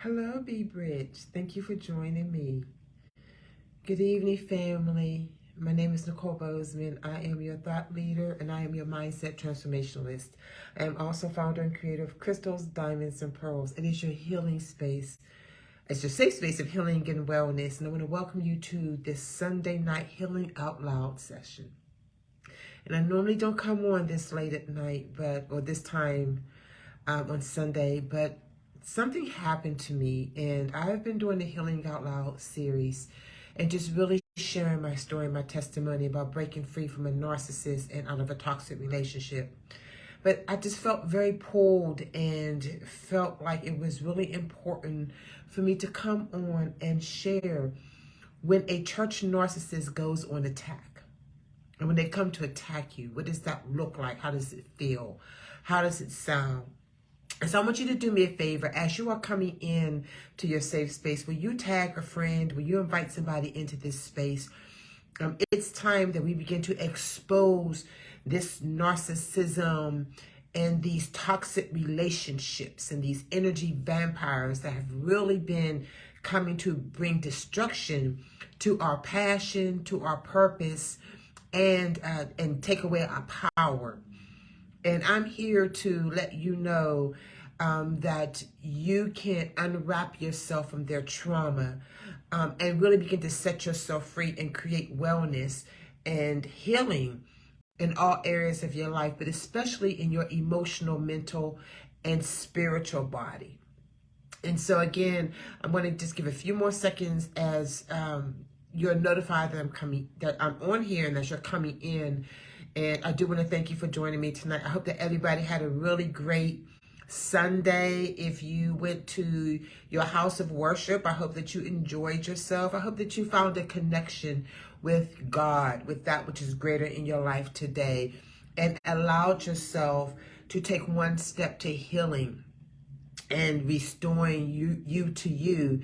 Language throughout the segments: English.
Hello, B Bridge. Thank you for joining me. Good evening, family. My name is Nicole Bozeman. I am your thought leader and I am your mindset transformationalist. I am also founder and creator of Crystals, Diamonds, and Pearls. It is your healing space. It's your safe space of healing and wellness. And I want to welcome you to this Sunday night Healing Out Loud session. And I normally don't come on this late at night, or this time on Sunday, but something happened to me, and I've been doing the Healing Out Loud series and just really sharing my story, my testimony about breaking free from a narcissist and out of a toxic relationship. But I just felt very pulled and felt like it was really important for me to come on and share when a church narcissist goes on attack. And when they come to attack you, what does that look like? How does it feel? How does it sound? And so I want you to do me a favor. As you are coming in to your safe space, will you tag a friend? Will you invite somebody into this space? It's time that we begin to expose this narcissism and these toxic relationships and these energy vampires that have really been coming to bring destruction to our passion, to our purpose, and take away our power. And I'm here to let you know that you can unwrap yourself from their trauma and really begin to set yourself free and create wellness and healing in all areas of your life, but especially in your emotional, mental, and spiritual body. And so again, I'm going to just give a few more seconds as you're notified that I'm on here and that you're coming in. And I do want to thank you for joining me tonight. I hope that everybody had a really great Sunday. If you went to your house of worship, I hope that you enjoyed yourself. I hope that you found a connection with God, with that which is greater in your life today, and allowed yourself to take one step to healing and restoring you to you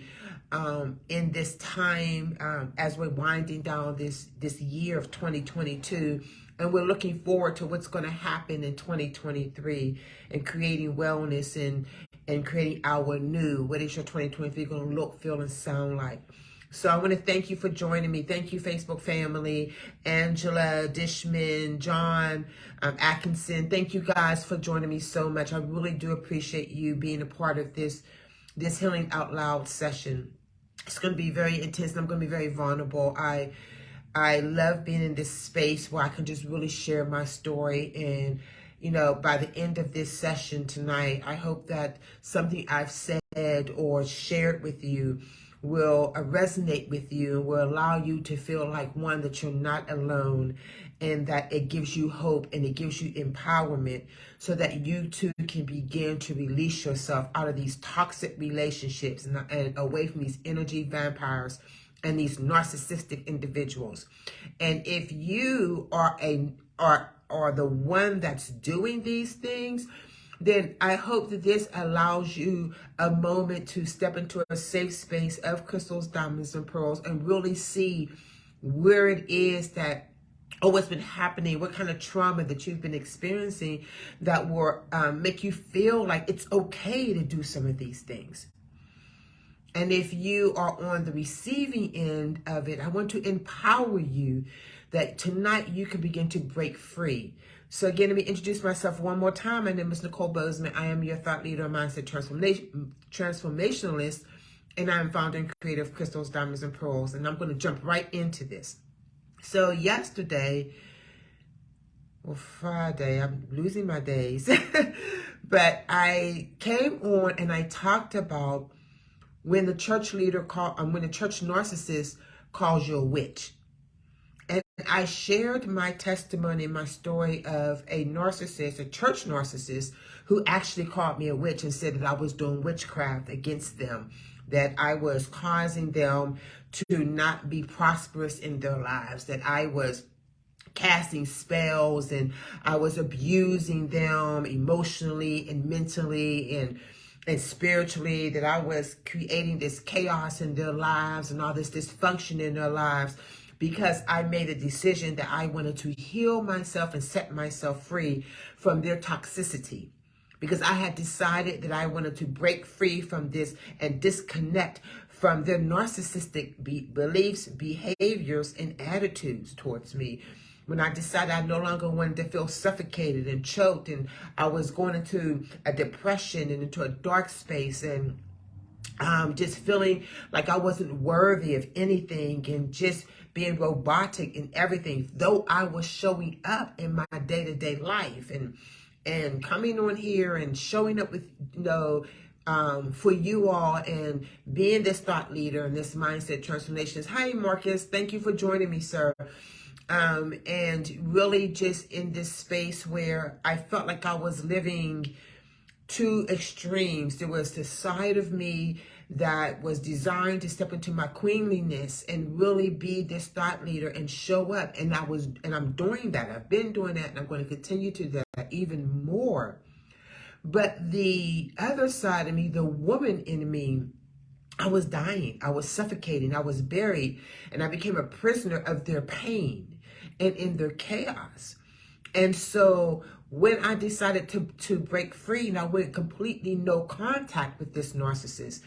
in this time as we're winding down this year of 2022. And we're looking forward to what's going to happen in 2023 and creating wellness and creating our new. What is your 2023 going to look, feel, and sound like? So I want to thank you for joining me. Thank you, Facebook family, Angela, Dishman, John, Atkinson. Thank you guys for joining me so much. I really do appreciate you being a part of this Healing Out Loud session. It's going to be very intense. And I'm going to be very vulnerable. I love being in this space where I can just really share my story. And, you know, by the end of this session tonight, I hope that something I've said or shared with you will resonate with you, will allow you to feel like, one, that you're not alone, and that it gives you hope and it gives you empowerment so that you too can begin to release yourself out of these toxic relationships and away from these energy vampires and these narcissistic individuals. And if you are the one that's doing these things, then I hope that this allows you a moment to step into a safe space of crystals, diamonds, and pearls and really see where it is that, what's been happening, what kind of trauma that you've been experiencing that will make you feel like it's okay to do some of these things. And if you are on the receiving end of it, I want to empower you that tonight you can begin to break free. So again, let me introduce myself one more time. My name is Nicole Bozeman. I am your thought leader, mindset transformationalist, and I am founder and creator of Crystals, Diamonds, and Pearls. And I'm going to jump right into this. So yesterday, Friday, I'm losing my days, but I came on and I talked about when the church narcissist calls you a witch. And I shared my testimony, my story of a narcissist, a church narcissist, who actually called me a witch and said that I was doing witchcraft against them, that I was causing them to not be prosperous in their lives, that I was casting spells and I was abusing them emotionally and mentally and spiritually, that I was creating this chaos in their lives and all this dysfunction in their lives because I made a decision that I wanted to heal myself and set myself free from their toxicity. because I had decided that I wanted to break free from this and disconnect from their narcissistic beliefs, behaviors, and attitudes towards me. When I decided I no longer wanted to feel suffocated and choked, and I was going into a depression and into a dark space, and just feeling like I wasn't worthy of anything, and just being robotic in everything, though I was showing up in my day-to-day life and coming on here and showing up with, for you all, and being this thought leader and this mindset transformations. Hi, Marcus. Thank you for joining me, sir. And really just in this space where I felt like I was living two extremes. There was the side of me that was designed to step into my queenliness and really be this thought leader and show up. And I'm doing that. I've been doing that, and I'm going to continue to do that even more. But the other side of me, the woman in me, I was dying. I was suffocating. I was buried, and I became a prisoner of their pain and in their chaos. And so when I decided to break free, and I went completely no contact with this narcissist,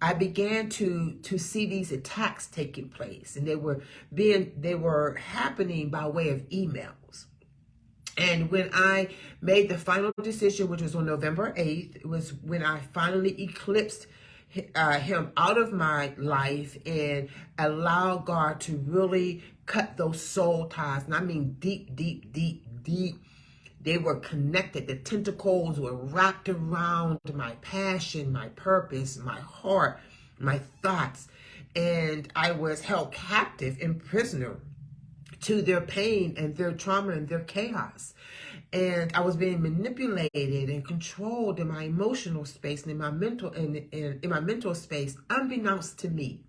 I began to see these attacks taking place, and they were happening by way of emails. And when I made the final decision, which was on November 8th, it was when I finally eclipsed him out of my life and allowed God to really cut those soul ties. And I mean deep, deep, deep, deep. They were connected. The tentacles were wrapped around my passion, my purpose, my heart, my thoughts. And I was held captive and prisoner to their pain and their trauma and their chaos. And I was being manipulated and controlled in my emotional space and in my mental space, unbeknownst to me.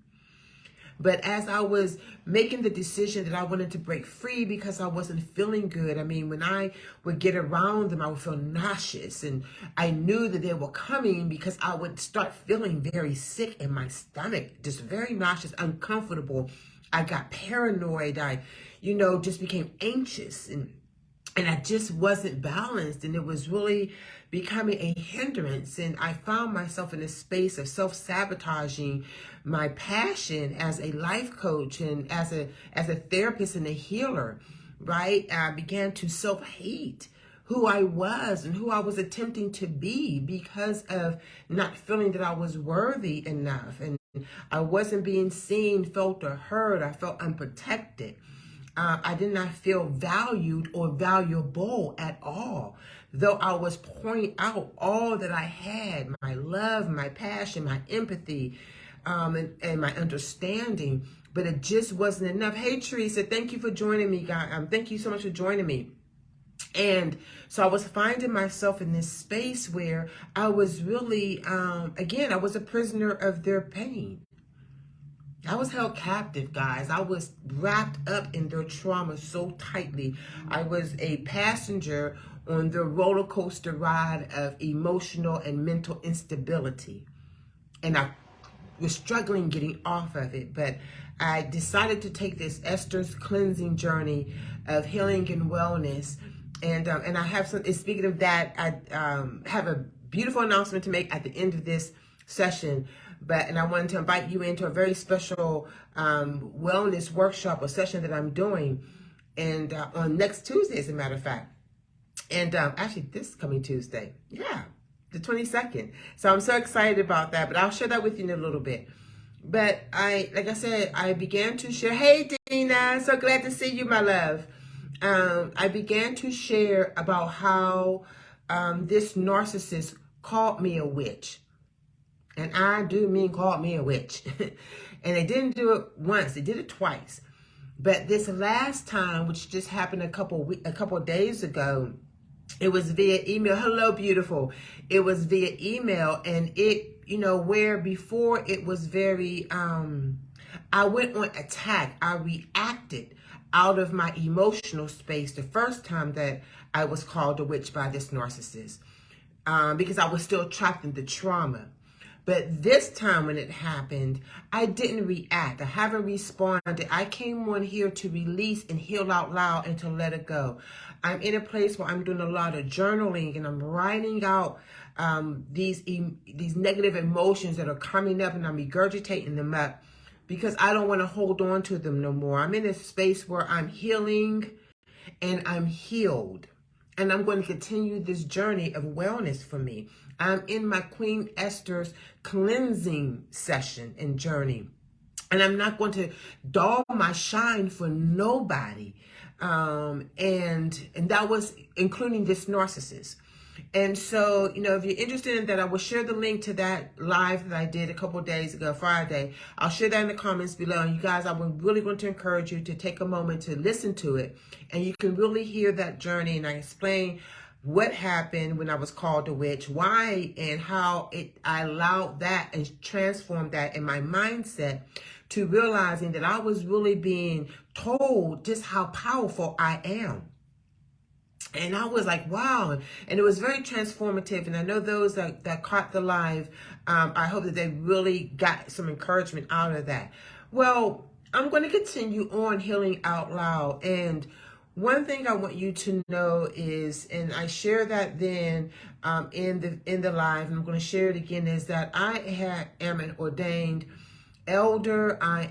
But as I was making the decision that I wanted to break free because I wasn't feeling good, I mean, when I would get around them, I would feel nauseous. And I knew that they were coming because I would start feeling very sick in my stomach, just very nauseous, uncomfortable. I got paranoid. I, just became anxious. And I just wasn't balanced, and it was really becoming a hindrance. And I found myself in a space of self-sabotaging my passion as a life coach and as a therapist and a healer, right? I began to self-hate who I was and who I was attempting to be because of not feeling that I was worthy enough. And I wasn't being seen, felt, or heard. I felt unprotected. I did not feel valued or valuable at all, though I was pouring out all that I had, my love, my passion, my empathy, and my understanding, but it just wasn't enough. Hey, Teresa, thank you for joining me, guys. Thank you so much for joining me. And so I was finding myself in this space where I was really, again, I was a prisoner of their pain. I was held captive, guys. I was wrapped up in their trauma so tightly. I was a passenger on the roller coaster ride of emotional and mental instability. And I was struggling getting off of it. But I decided to take this Esther's cleansing journey of healing and wellness. And I have some, speaking of that, I have a beautiful announcement to make at the end of this session. And I wanted to invite you into a very special wellness workshop or session that I'm doing, and on next Tuesday, as a matter of fact. And actually, this coming Tuesday, yeah, the 22nd. So I'm so excited about that. But I'll share that with you in a little bit. But like I said, I began to share. Hey, Dina, so glad to see you, my love. I began to share about how this narcissist called me a witch. And I do mean called me a witch. And they didn't do it once, they did it twice. But this last time, which just happened a couple of days ago, it was via email. Hello, beautiful. It was via email, and it, where before it was very, I went on attack. I reacted out of my emotional space the first time that I was called a witch by this narcissist, because I was still trapped in the trauma. But this time when it happened, I didn't react. I haven't responded. I came on here to release and heal out loud and to let it go. I'm in a place where I'm doing a lot of journaling and I'm writing out these negative emotions that are coming up, and I'm regurgitating them up because I don't want to hold on to them no more. I'm in a space where I'm healing and I'm healed. And I'm going to continue this journey of wellness for me. I'm in my Queen Esther's cleansing session and journey. And I'm not going to dull my shine for nobody. And that was including this narcissist. And so, if you're interested in that, I will share the link to that live that I did a couple of days ago, Friday. I'll share that in the comments below. And you guys, I would really want to encourage you to take a moment to listen to it. And you can really hear that journey. And I explain what happened when I was called a witch, why and how I allowed that and transformed that in my mindset to realizing that I was really being told just how powerful I am. And I was like, wow. And it was very transformative. And I know those that caught the live, I hope that they really got some encouragement out of that. Well, I'm going to continue on healing out loud. And one thing I want you to know is, and I share that then in the live, and I'm going to share it again, is that I am an ordained elder. I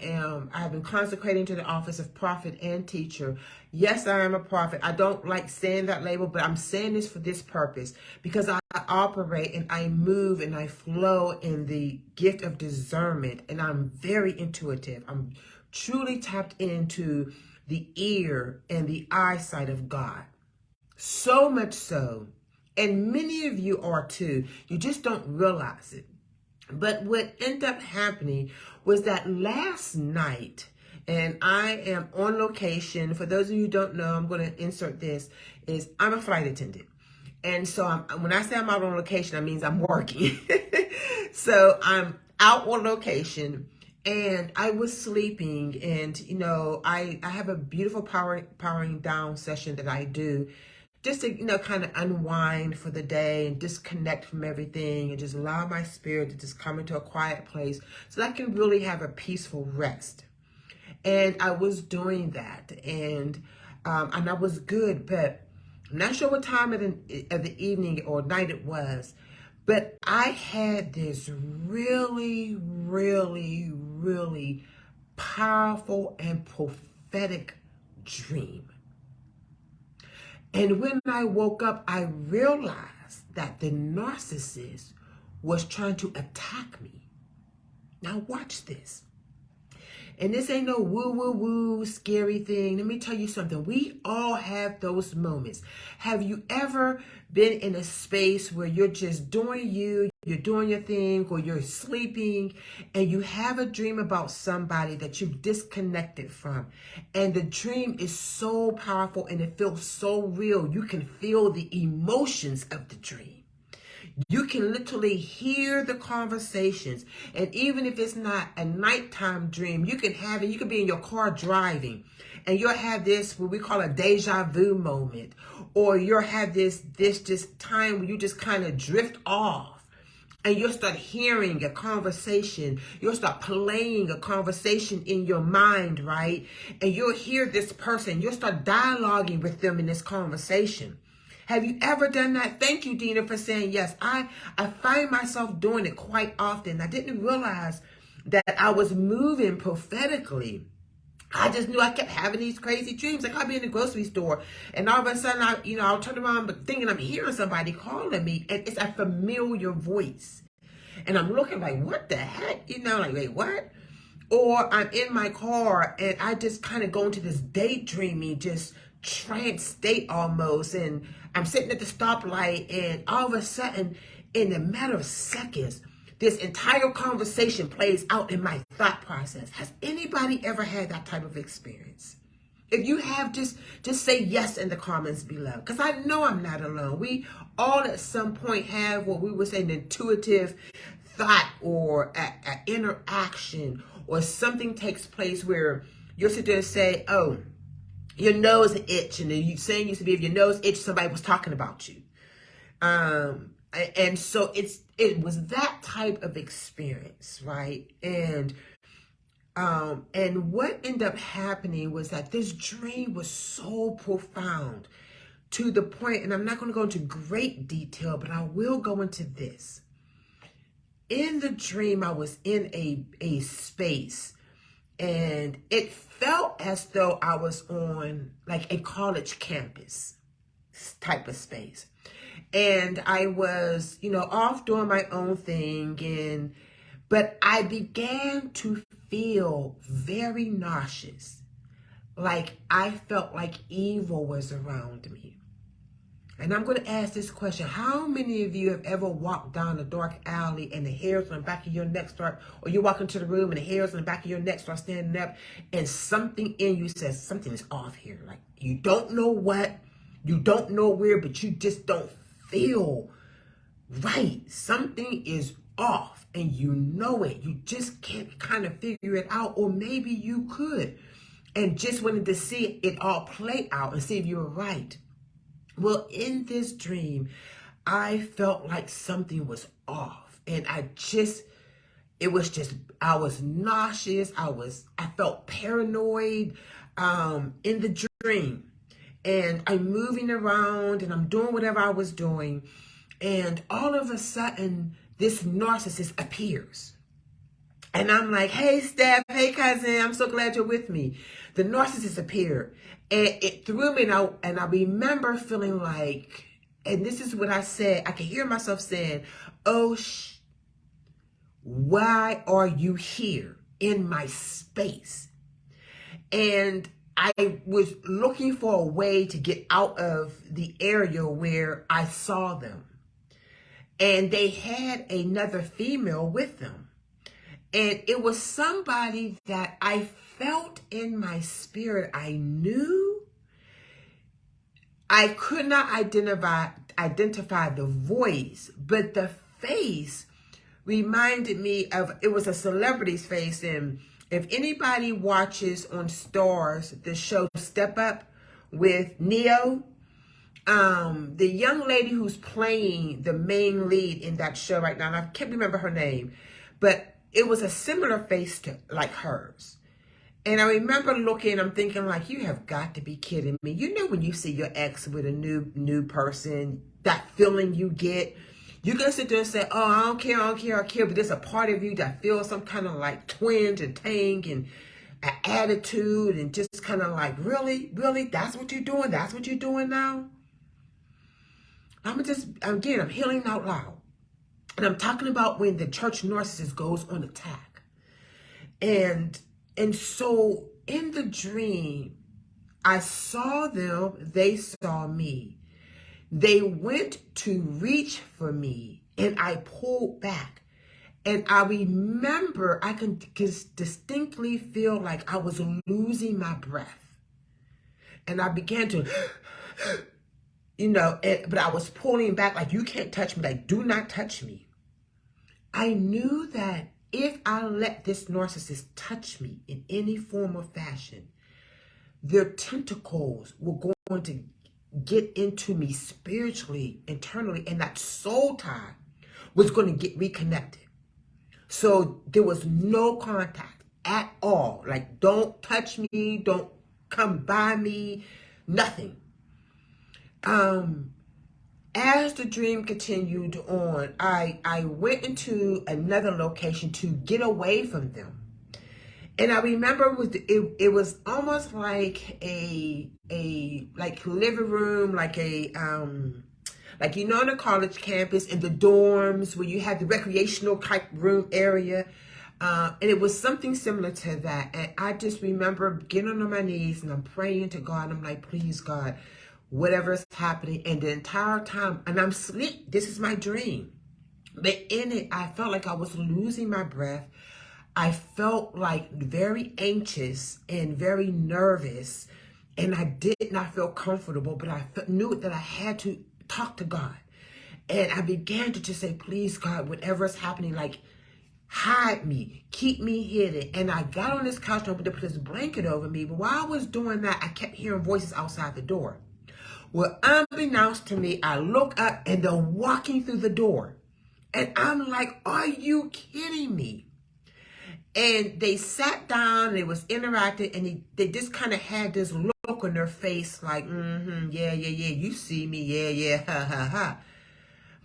have been consecrating to the office of prophet and teacher. Yes, I am a prophet. I don't like saying that label, but I'm saying this for this purpose because I operate and I move and I flow in the gift of discernment, and I'm very intuitive. I'm truly tapped into the ear and the eyesight of God. So much so, and many of you are too. You just don't realize it. But what ended up happening was that last night, and I am on location. For those of you who don't know, I'm going to insert this, is I'm a flight attendant. And so when I say I'm out on location, that means I'm working. So I'm out on location, and I was sleeping, and, I have a beautiful powering down session that I do just to, kind of unwind for the day and disconnect from everything and just allow my spirit to just come into a quiet place so that I can really have a peaceful rest. And I was doing that, and I was good, but I'm not sure what time of the evening or night it was, but I had this really, really, really powerful and prophetic dream. And when I woke up, I realized that the narcissist was trying to attack me. Now watch this. And this ain't no woo-woo-woo scary thing. Let me tell you something. We all have those moments. Have you ever been in a space where you're just doing you're doing your thing, or you're sleeping, and you have a dream about somebody that you've disconnected from, and the dream is so powerful and it feels so real. You can feel the emotions of the dream. You can literally hear the conversations. And even if it's not a nighttime dream, you can have it. You could be in your car driving, and you'll have this, what we call a deja vu moment. Or you'll have this just time where you just kind of drift off. And you'll start hearing a conversation. You'll start playing a conversation in your mind, right? And you'll hear this person. You'll start dialoguing with them in this conversation. Have you ever done that? Thank you, Dina, for saying yes. I find myself doing it quite often. I didn't realize that I was moving prophetically. I just knew I kept having these crazy dreams. Like I'd be in the grocery store, and all of a sudden, I'll turn around, but thinking I'm hearing somebody calling me, and it's a familiar voice. And I'm looking like, what the heck? Like, wait, what? Or I'm in my car, and I just kind of go into this daydreaming, just trance state almost, and I'm sitting at the stoplight, and all of a sudden, in a matter of seconds, this entire conversation plays out in my thought process. Has anybody ever had that type of experience? If you have, just say yes in the comments below, because I know I'm not alone. We all at some point have what we would say an intuitive thought or an interaction, or something takes place where you're sitting there and say, oh, your nose itch, and the saying used to be, if your nose itched, somebody was talking about you. And so it was that type of experience, right? And what ended up happening was that this dream was so profound to the point, and I'm not going to go into great detail, but I will go into this. In the dream, I was in a space, and it felt as though I was on like a college campus type of space. And I was, off doing my own thing, but I began to feel very nauseous. Like I felt like evil was around me. And I'm going to ask this question. How many of you have ever walked down a dark alley and the hairs on the back of your neck start, or you walk into the room and the hairs on the back of your neck start standing up, and something in you says something is off here. Like you don't know what, you don't know where, but you just don't feel right. Something is off and you know it. You just can't kind of figure it out, or maybe you could and just wanted to see it all play out and see if you were right. Well, in this dream, I felt like something was off, and I was nauseous. I felt paranoid, in the dream, and I'm moving around and I'm doing whatever I was doing. And all of a sudden, this narcissist appears. And I'm like, hey, Steph, hey, cousin, I'm so glad you're with me. The narcissist appeared, and it threw me, and I remember feeling like, and this is what I said, I could hear myself saying, oh, why are you here in my space? And I was looking for a way to get out of the area where I saw them. And they had another female with them. And it was somebody that I felt in my spirit. I knew. I could not identify the voice, but the face reminded me of, it was a celebrity's face. And if anybody watches on Stars, the show Step Up with Neo, the young lady who's playing the main lead in that show right now, and I can't remember her name, but it was a similar face to like hers. And I remember looking, I'm thinking like, you have got to be kidding me. You know, when you see your ex with a new person, that feeling you get, you can sit there and say, oh, I don't care. But there's a part of you that feels some kind of like twinge and tang and an attitude, and just kind of like, really? That's what you're doing? That's what you're doing now? I'm healing out loud. And I'm talking about when the church narcissist goes on attack. And so in the dream, I saw them, they saw me. They went to reach for me, and I pulled back. And I remember, I can just distinctly feel like I was losing my breath. And I began to, but I was pulling back like, you can't touch me, like, do not touch me. I knew that if I let this narcissist touch me in any form or fashion, their tentacles were going to get into me spiritually, internally, and that soul tie was going to get reconnected. So there was no contact at all. Like, don't touch me, don't come by me, nothing. As the dream continued on, I went into another location to get away from them. And I remember it was almost like a living room, like on a college campus, in the dorms where you have the recreational type room area. And it was something similar to that. And I just remember getting on my knees and I'm praying to God. I'm like, please, God, whatever is happening. And the entire time, and I'm asleep, this is my dream. But in it, I felt like I was losing my breath. I felt like very anxious and very nervous, and I did not feel comfortable, but I knew that I had to talk to God. And I began to just say, please, God, whatever is happening, like, hide me, keep me hidden. And I got on this couch and I put this blanket over me. But while I was doing that, I kept hearing voices outside the door. Well, unbeknownst to me, I look up and they're walking through the door. And I'm like, are you kidding me? And they sat down, and they was interacting, and they just kind of had this look on their face like, yeah, you see me, yeah, ha, ha, ha.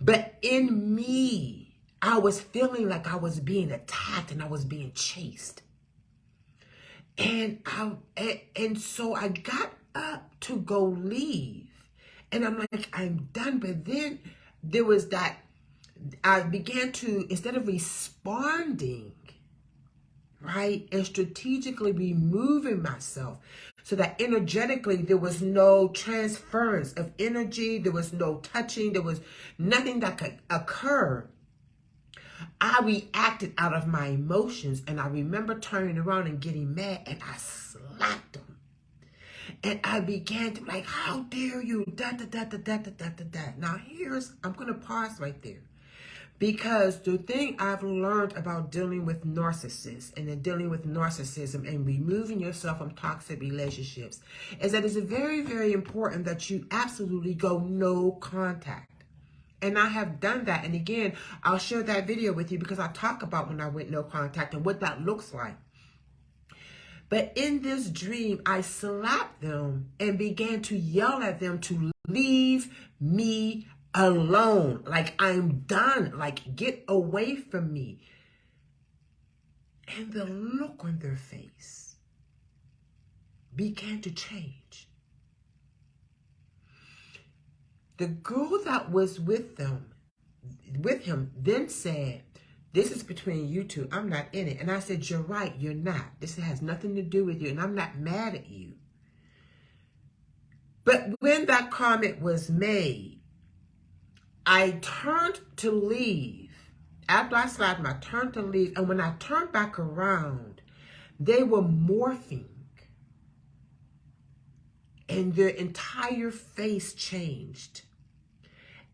But in me, I was feeling like I was being attacked and I was being chased. And so I got up to go leave. And I'm like, I'm done. But then there was that, I began to, instead of responding, right, and strategically removing myself so that energetically there was no transference of energy, there was no touching, there was nothing that could occur. I reacted out of my emotions, and I remember turning around and getting mad, and I slapped him. And I began to like, how dare you, da, da, da, da, da, da, da, da, da. Now I'm going to pause right there. Because the thing I've learned about dealing with narcissists and then dealing with narcissism and removing yourself from toxic relationships is that it's very, very important that you absolutely go no contact. And I have done that. And again, I'll share that video with you because I talk about when I went no contact and what that looks like. But in this dream, I slapped them and began to yell at them to leave me alone. Like, I'm done. Like, get away from me. And the look on their face began to change. The girl that was with him then said, this is between you two. I'm not in it. And I said, you're right. You're not. This has nothing to do with you. And I'm not mad at you. But when that comment was made, I turned to leave. After I slapped him, I turned to leave. And when I turned back around, they were morphing. And their entire face changed.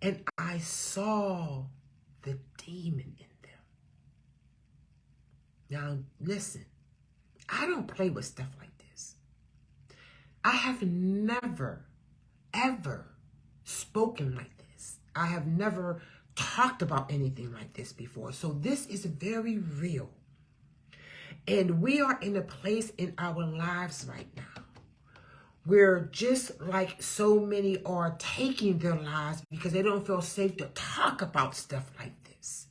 And I saw the demon in them. Now, listen, I don't play with stuff like this. I have never, ever spoken like this. I have never talked about anything like this before. So this is very real. And we are in a place in our lives right now where just like so many are taking their lives because they don't feel safe to talk about stuff like this.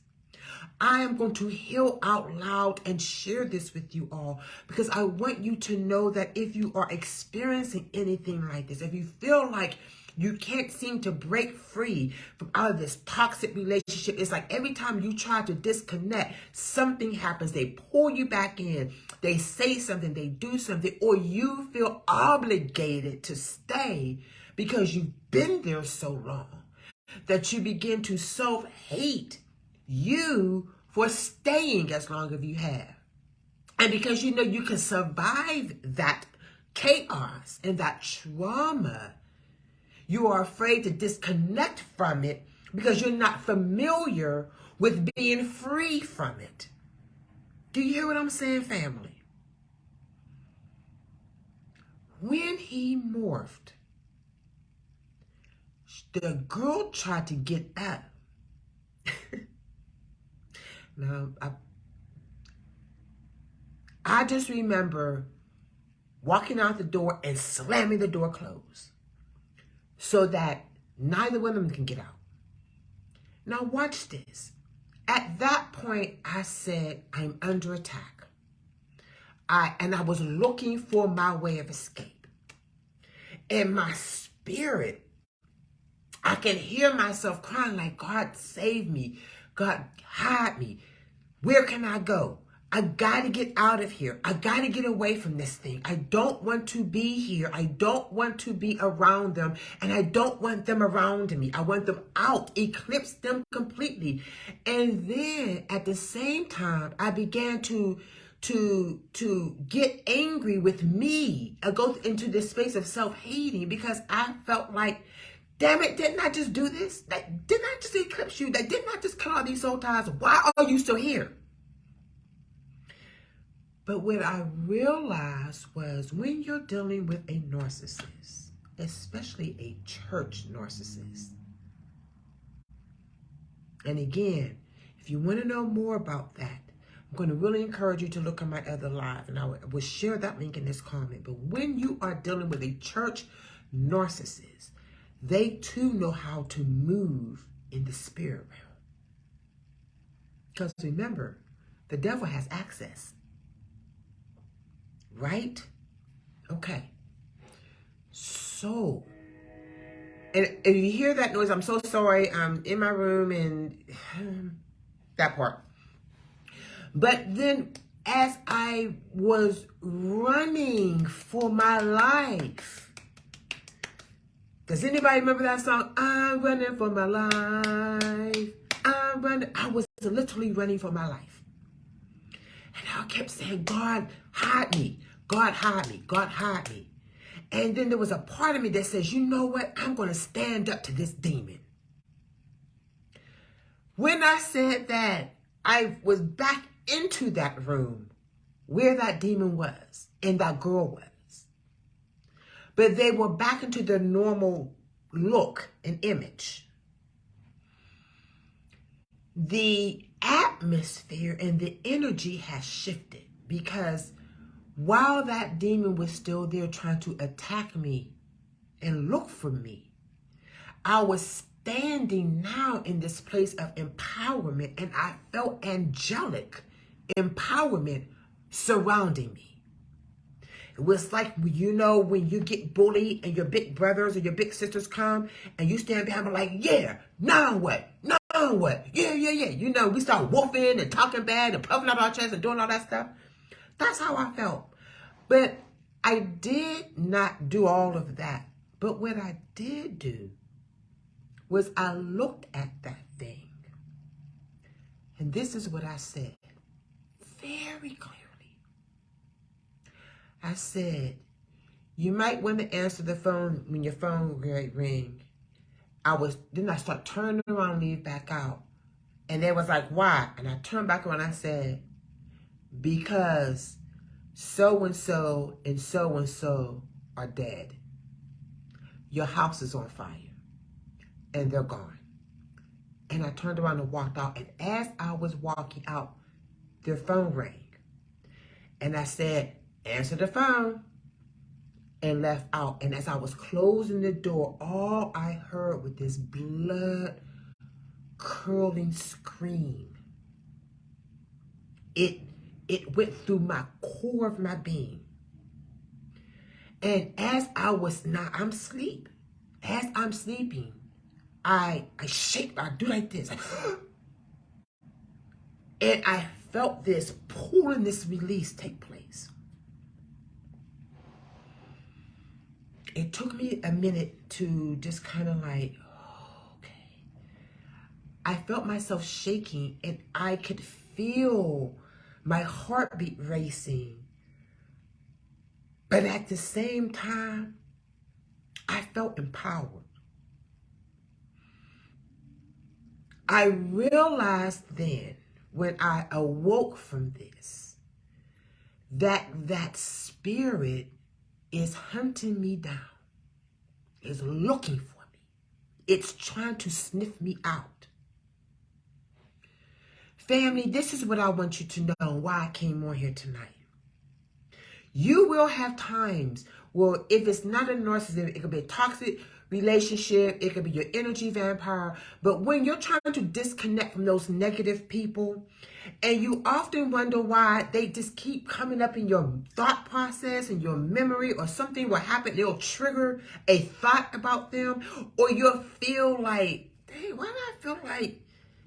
I am going to heal out loud and share this with you all because I want you to know that if you are experiencing anything like this, if you feel like you can't seem to break free from out of this toxic relationship, it's like every time you try to disconnect, something happens. They pull you back in. They say something, they do something, or you feel obligated to stay because you've been there so long that you begin to self-hate you for staying as long as you have. And because you know you can survive that chaos and that trauma, you are afraid to disconnect from it because you're not familiar with being free from it. Do you hear what I'm saying, family? When he morphed, the girl tried to get up. Now, I just remember walking out the door and slamming the door closed so that neither one of them can get out. Now watch this. At that point, I said, I'm under attack. I was looking for my way of escape. In my spirit, I can hear myself crying like, God, save me. God, hide me. Where can I go? I got to get out of here. I got to get away from this thing. I don't want to be here. I don't want to be around them. And I don't want them around me. I want them out, eclipse them completely. And then at the same time, I began to get angry with me. I go into this space of self-hating because I felt like, damn it, didn't I just do this? Didn't I just eclipse you? Didn't I just cut all these soul ties? Why are you still here? But what I realized was when you're dealing with a narcissist especially a church narcissist. And again, if you want to know more about that, I'm going to really encourage you to look at my other live, and I will share that link in this comment. But when you are dealing with a church narcissist, they too know how to move in the spirit realm. Because remember, the devil has access. Right? Okay. So, and if you hear that noise, I'm so sorry. I'm in my room and that part. But then as I was running for my life, does anybody remember that song? I'm running for my life. I'm running. I was literally running for my life. And I kept saying, God, hide me. God, hide me. God, hide me. And then there was a part of me that says, you know what? I'm going to stand up to this demon. When I said that, I was back into that room where that demon was and that girl was. But they were back into their normal look and image. The atmosphere and the energy has shifted, because while that demon was still there trying to attack me and look for me, I was standing now in this place of empowerment, and I felt angelic empowerment surrounding me. It was like, you know, when you get bullied and your big brothers or your big sisters come and you stand behind them like, yeah, now what? Now what? Yeah. You know, we start wolfing and talking bad and puffing out our chest and doing all that stuff. That's how I felt. But I did not do all of that. But what I did do was I looked at that thing. And this is what I said very clearly. I said, you might want to answer the phone when your phone ring. Then I start turning around and leave back out. And they was like, why? And I turned back around and I said, because so-and-so and so-and-so are dead. Your house is on fire. And they're gone. And I turned around and walked out. And as I was walking out, their phone rang. And I said, answer the phone. And left out. And as I was closing the door, all I heard was this blood-curdling scream. It went through my core of my being. And as I'm asleep. As I'm sleeping, I shake, I do like this. And I felt this pull and this release take place. It took me a minute to just kind of like, okay. I felt myself shaking and I could feel my heartbeat racing. But at the same time, I felt empowered. I realized then, when I awoke from this, that spirit is hunting me down, is looking for me. It's trying to sniff me out. Family, this is what I want you to know and why I came on here tonight. You will have times where if it's not a narcissist, it could be a toxic relationship, it could be your energy vampire, but when you're trying to disconnect from those negative people, and you often wonder why they just keep coming up in your thought process and your memory, or something will happen, it'll trigger a thought about them, or you'll feel like, dang, why do I feel like,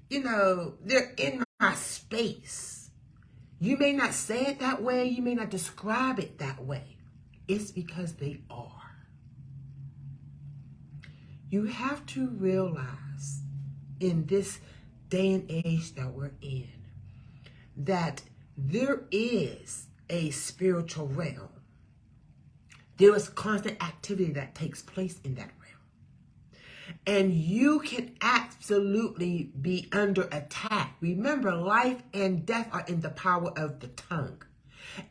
you know, they're in my space? You may not say it that way, you may not describe it that way. It's because they are. You have to realize in this day and age that we're in, that there is a spiritual realm. There is constant activity that takes place in that realm. And you can absolutely be under attack. Remember, life and death are in the power of the tongue.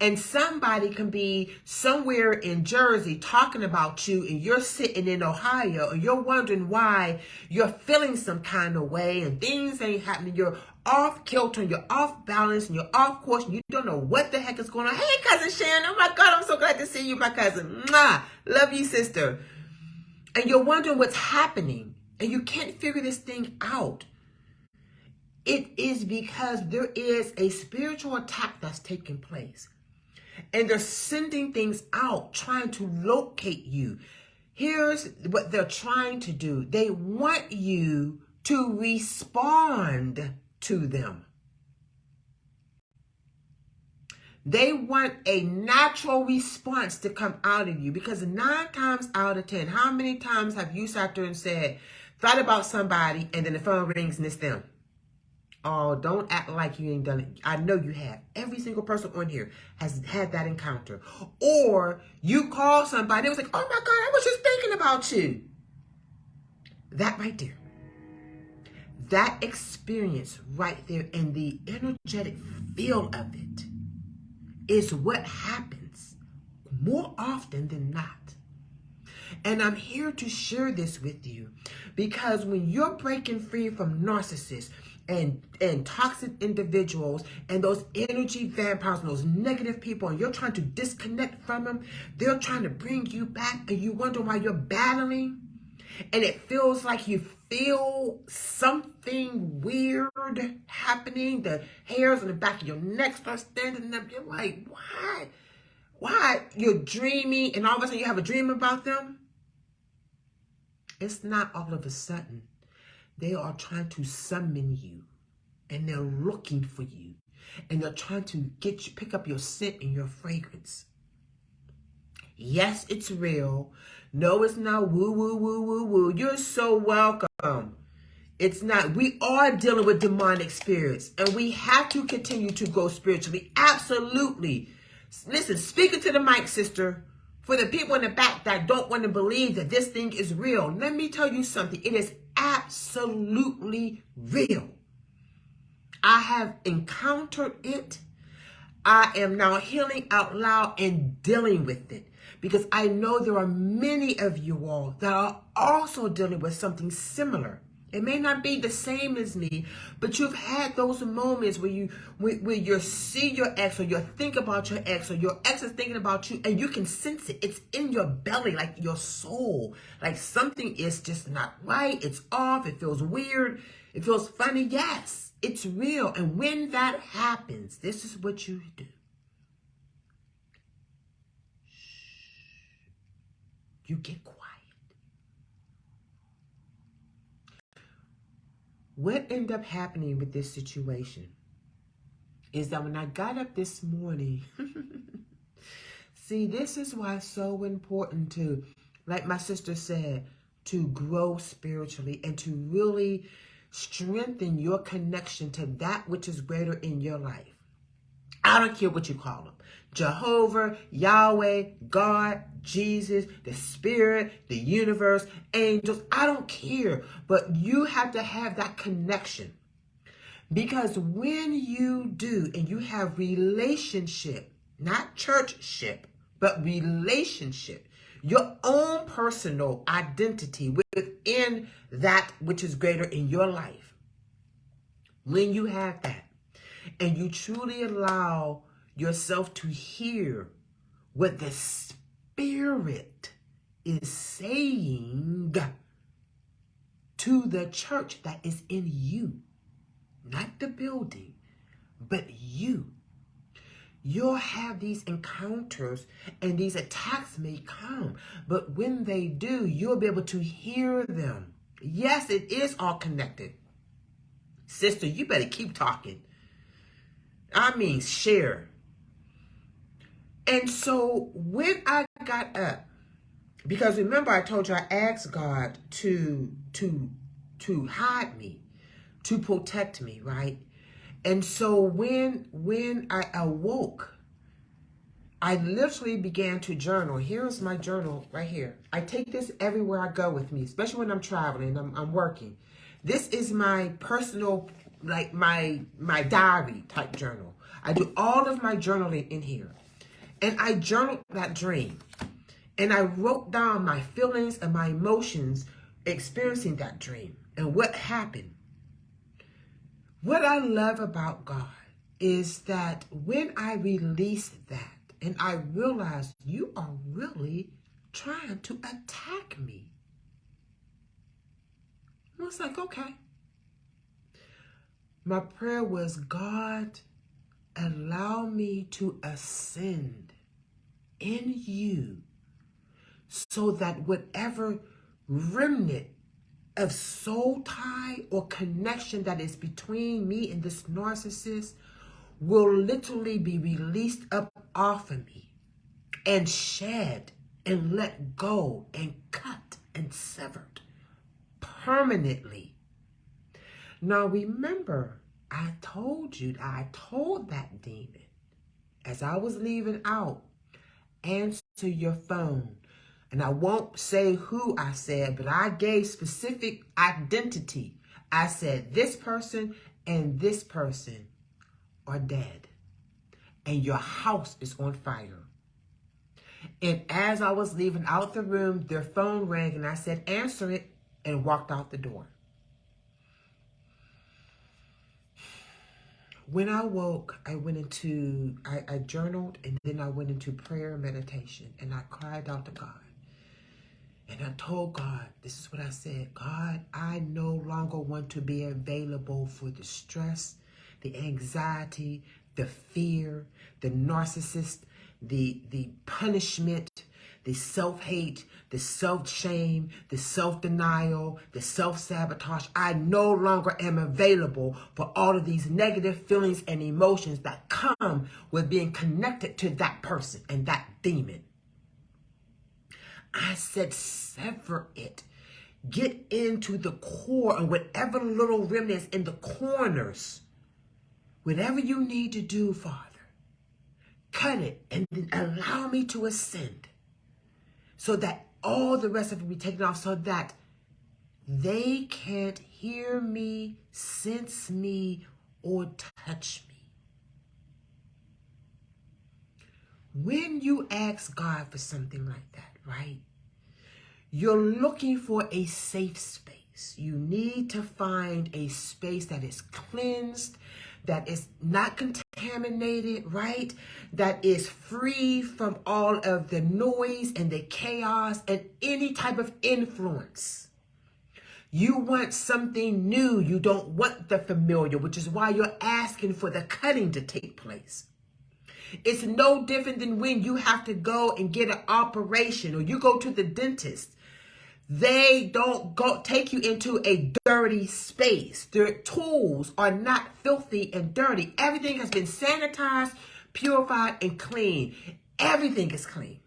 And somebody can be somewhere in Jersey talking about you, and you're sitting in Ohio, and you're wondering why you're feeling some kind of way and things ain't happening. You're off kilter, you're off balance, and you're off course, and you don't know what the heck is going on. Hey, Cousin Shannon. Oh, my God, I'm so glad to see you, my cousin. Mwah. Love you, sister. And you're wondering what's happening, and you can't figure this thing out. It is because there is a spiritual attack that's taking place. And they're sending things out, trying to locate you. Here's what they're trying to do. They want you to respond to them. They want a natural response to come out of you, because 9 times out of 10, how many times have you sat there and said, thought about somebody, and then the phone rings and it's them? Oh, don't act like you ain't done it. I know you have. Every single person on here has had that encounter. Or you call somebody, it was like, oh my God, I was just thinking about you. That right there. That experience right there and the energetic feel of it is what happens more often than not. And I'm here to share this with you because when you're breaking free from narcissists and toxic individuals and those energy vampires and those negative people, and you're trying to disconnect from them, they're trying to bring you back, and you wonder why you're battling, and it feels like you feel something weird happening. The hairs on the back of your neck start standing up. You're like, why? Why? You're dreaming, and all of a sudden you have a dream about them. It's not all of a sudden. They are trying to summon you, and they're looking for you, and they're trying to get you, pick up your scent and your fragrance. Yes, it's real. No, it's not woo, woo, woo, woo, woo. You're so welcome. It's not. We are dealing with demonic spirits, and we have to continue to grow spiritually. Absolutely. Listen, speaking to the mic, sister, for the people in the back that don't want to believe that this thing is real, let me tell you something. It is absolutely real. I have encountered it. I am now healing out loud and dealing with it because I know there are many of you all that are also dealing with something similar. It may not be the same as me, but you've had those moments where you see your ex, or you think about your ex, or your ex is thinking about you, and you can sense it. It's in your belly, like your soul. Like something is just not right. It's off. It feels weird. It feels funny. Yes, it's real. And when that happens, this is what you do. You get quiet. What ended up happening with this situation is that when I got up this morning, see, this is why it's so important to, like my sister said, to grow spiritually and to really strengthen your connection to that which is greater in your life. I don't care what you call them. Jehovah, Yahweh, God, Jesus, the Spirit, the universe, angels. I don't care. But you have to have that connection. Because when you do and you have relationship, not churchship, but relationship, your own personal identity within that which is greater in your life, when you have that and you truly allow yourself to hear what the Spirit is saying to the church that is in you, not the building, but you. You'll have these encounters and these attacks may come, but when they do, you'll be able to hear them. Yes, it is all connected. Sister, you better keep talking. I mean, share. And so when I got up, because remember I told you I asked God to hide me, to protect me, right? And so when I awoke, I literally began to journal. Here's my journal right here. I take this everywhere I go with me, especially when I'm traveling, I'm working. This is my personal, like my diary type journal. I do all of my journaling in here. And I journaled that dream. And I wrote down my feelings and my emotions experiencing that dream and what happened. What I love about God is that when I released that and I realized you are really trying to attack me, I was like, okay. My prayer was, God, allow me to ascend in you so that whatever remnant of soul tie or connection that is between me and this narcissist will literally be released up off of me and shed and let go and cut and severed permanently. Now remember, I told that demon as I was leaving out, answer your phone. And I won't say who I said, but I gave specific identity. I said this person and this person are dead. And your house is on fire. And as I was leaving out the room, their phone rang and I said, answer it, and walked out the door. When I woke, I journaled, and then I went into prayer and meditation, and I cried out to God. And I told God, this is what I said, God, I no longer want to be available for the stress, the anxiety, the fear, the narcissist, the punishment, the self-hate, the self-shame, the self-denial, the self-sabotage. I no longer am available for all of these negative feelings and emotions that come with being connected to that person and that demon. I said, sever it. Get into the core and whatever little remnants in the corners, whatever you need to do, Father, cut it and then allow me to ascend so that all the rest of it be taken off so that they can't hear me, sense me, or touch me. When you ask God for something like that, right? You're looking for a safe space. You need to find a space that is cleansed, that is not contaminated, right? That is free from all of the noise and the chaos and any type of influence. You want something new. You don't want the familiar, which is why you're asking for the cutting to take place. It's no different than when you have to go and get an operation or you go to the dentist. They don't go take you into a dirty space. Their tools are not filthy and dirty. Everything has been sanitized, purified, and clean. Everything is clean.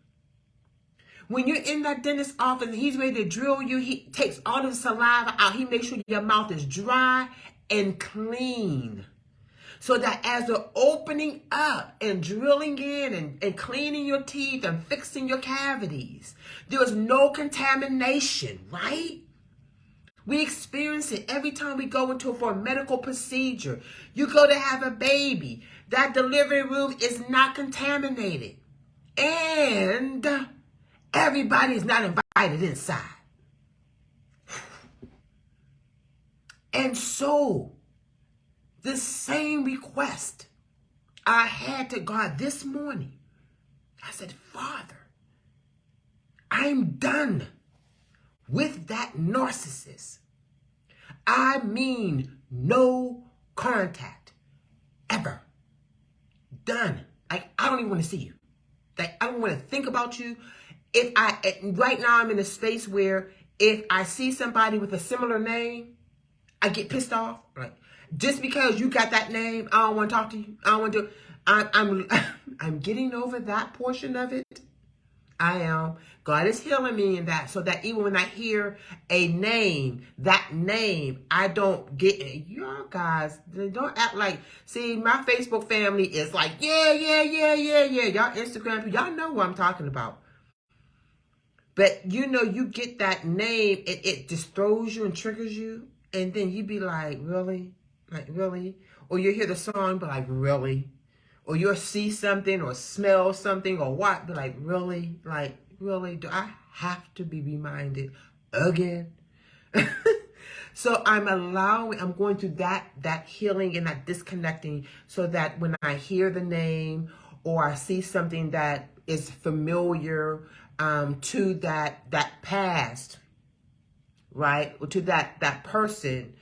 When you're in that dentist's office and he's ready to drill you, he takes all of the saliva out. He makes sure your mouth is dry and clean. So that as they're opening up and drilling in and cleaning your teeth and fixing your cavities, there's no contamination, right? We experience it every time we go for a medical procedure. You go to have a baby. That delivery room is not contaminated. And everybody is not invited inside. And so, the same request I had to God this morning. I said, Father, I'm done with that narcissist. I mean, no contact ever. Done. Like, I don't even want to see you. Like, I don't want to think about you. Right now I'm in a space where if I see somebody with a similar name, I get pissed off. Like, just because you got that name, I don't want to talk to you. I don't want to. I'm getting over that portion of it. I am. God is healing me in that, so that even when I hear a name, that name, I don't get it. Y'all guys, don't act like. See, my Facebook family is like, yeah. Y'all Instagram, y'all know what I'm talking about. But you know, you get that name, it just throws you and triggers you, and then you be like, really? Like, really? Or you hear the song, but like, really? or you'll see something or smell something or what, be like, really? Like, really? Do I have to be reminded again? So I'm going through that healing and that disconnecting, so that when I hear the name or I see something that is familiar to that past, right, or to that person,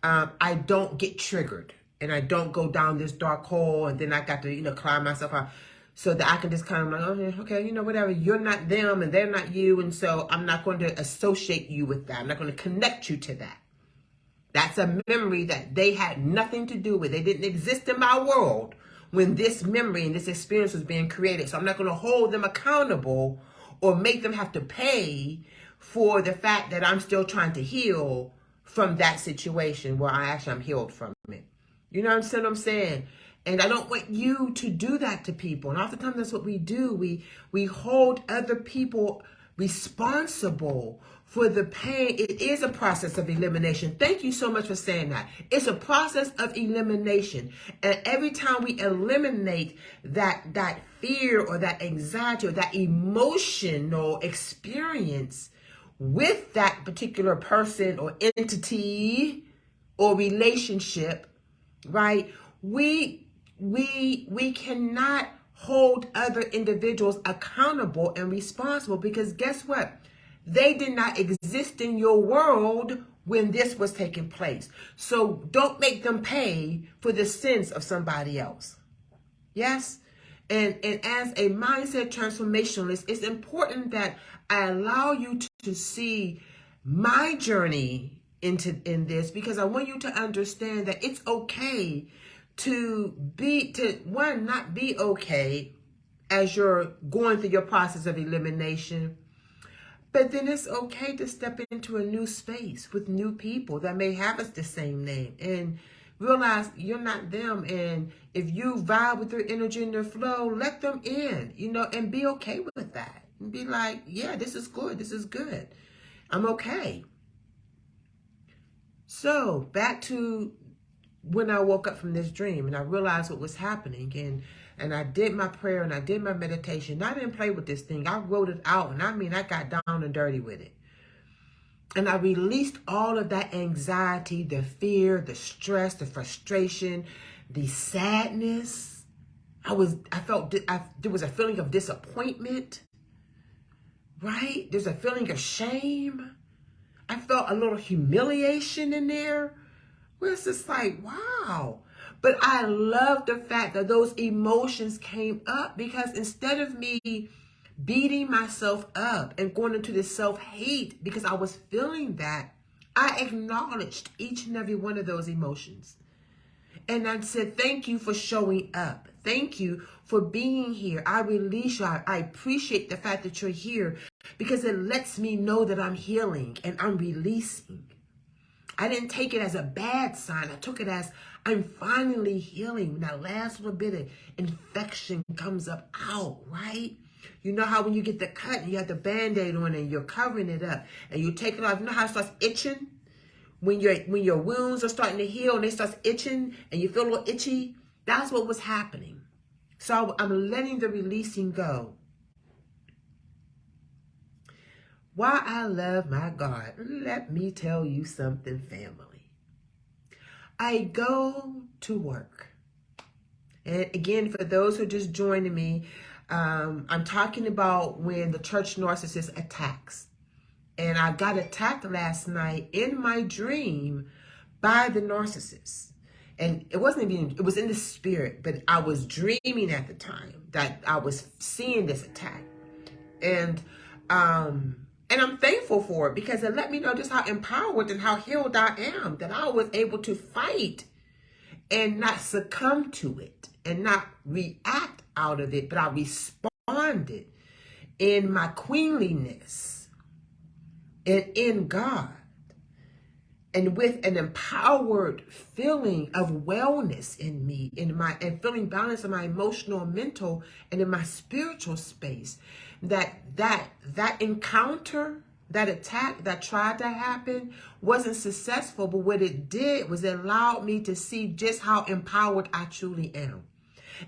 I don't get triggered and I don't go down this dark hole, and then I got to climb myself out, so that I can just kind of like, okay, whatever, you're not them and they're not you, and so I'm not going to associate you with that. I'm not going to connect you to that. That's a memory that they had nothing to do with. They didn't exist in my world when this memory and this experience was being created. So I'm not going to hold them accountable or make them have to pay for the fact that I'm still trying to heal from that situation where I'm healed from it. You know what I'm saying? And I don't want you to do that to people. And oftentimes that's what we do. We hold other people responsible for the pain. It is a process of elimination. Thank you so much for saying that. It's a process of elimination. And every time we eliminate that fear or that anxiety or that emotional experience with that particular person or entity or relationship, right? We cannot hold other individuals accountable and responsible, because guess what? They did not exist in your world when this was taking place. So don't make them pay for the sins of somebody else. Yes? And as a mindset transformationalist, it's important that I allow you to see my journey in this, because I want you to understand that it's okay to not be okay as you're going through your process of elimination. But then it's okay to step into a new space with new people that may have the same name, and realize you're not them. And if you vibe with their energy and their flow, let them in, and be okay with that. And be like, yeah, this is good. This is good. I'm okay. So back to when I woke up from this dream and I realized what was happening, and I did my prayer and I did my meditation. I didn't play with this thing. I wrote it out, and I got down and dirty with it. And I released all of that anxiety, the fear, the stress, the frustration, the sadness. There was a feeling of disappointment, right? There's a feeling of shame. I felt a little humiliation in there. Where it's just like, wow. But I love the fact that those emotions came up, because instead of me beating myself up and going into this self-hate because I was feeling that, I acknowledged each and every one of those emotions. And I said, thank you for showing up. Thank you for being here. I release you. I appreciate the fact that you're here, because it lets me know that I'm healing and I'm releasing. I didn't take it as a bad sign. I took it as I'm finally healing. When that last little bit of infection comes up out, right? You know how when you get the cut and you have the Band-Aid on and you're covering it up and you take it off, you know how it starts itching? When your wounds are starting to heal and they start itching and you feel a little itchy, that's what was happening. So I'm letting the releasing go. Why I love my God, let me tell you something, family. I go to work. And again, for those who are just joining me, I'm talking about when the church narcissist attacks. And I got attacked last night in my dream by the narcissist. And it was in the spirit, but I was dreaming at the time that I was seeing this attack. And I'm thankful for it, because it let me know just how empowered and how healed I am, that I was able to fight and not succumb to it and not react out of it, but I responded in my queenliness and in God, and with an empowered feeling of wellness in me, and feeling balance in my emotional, mental, and in my spiritual space. That encounter, that attack that tried to happen wasn't successful, but what it did was it allowed me to see just how empowered I truly am.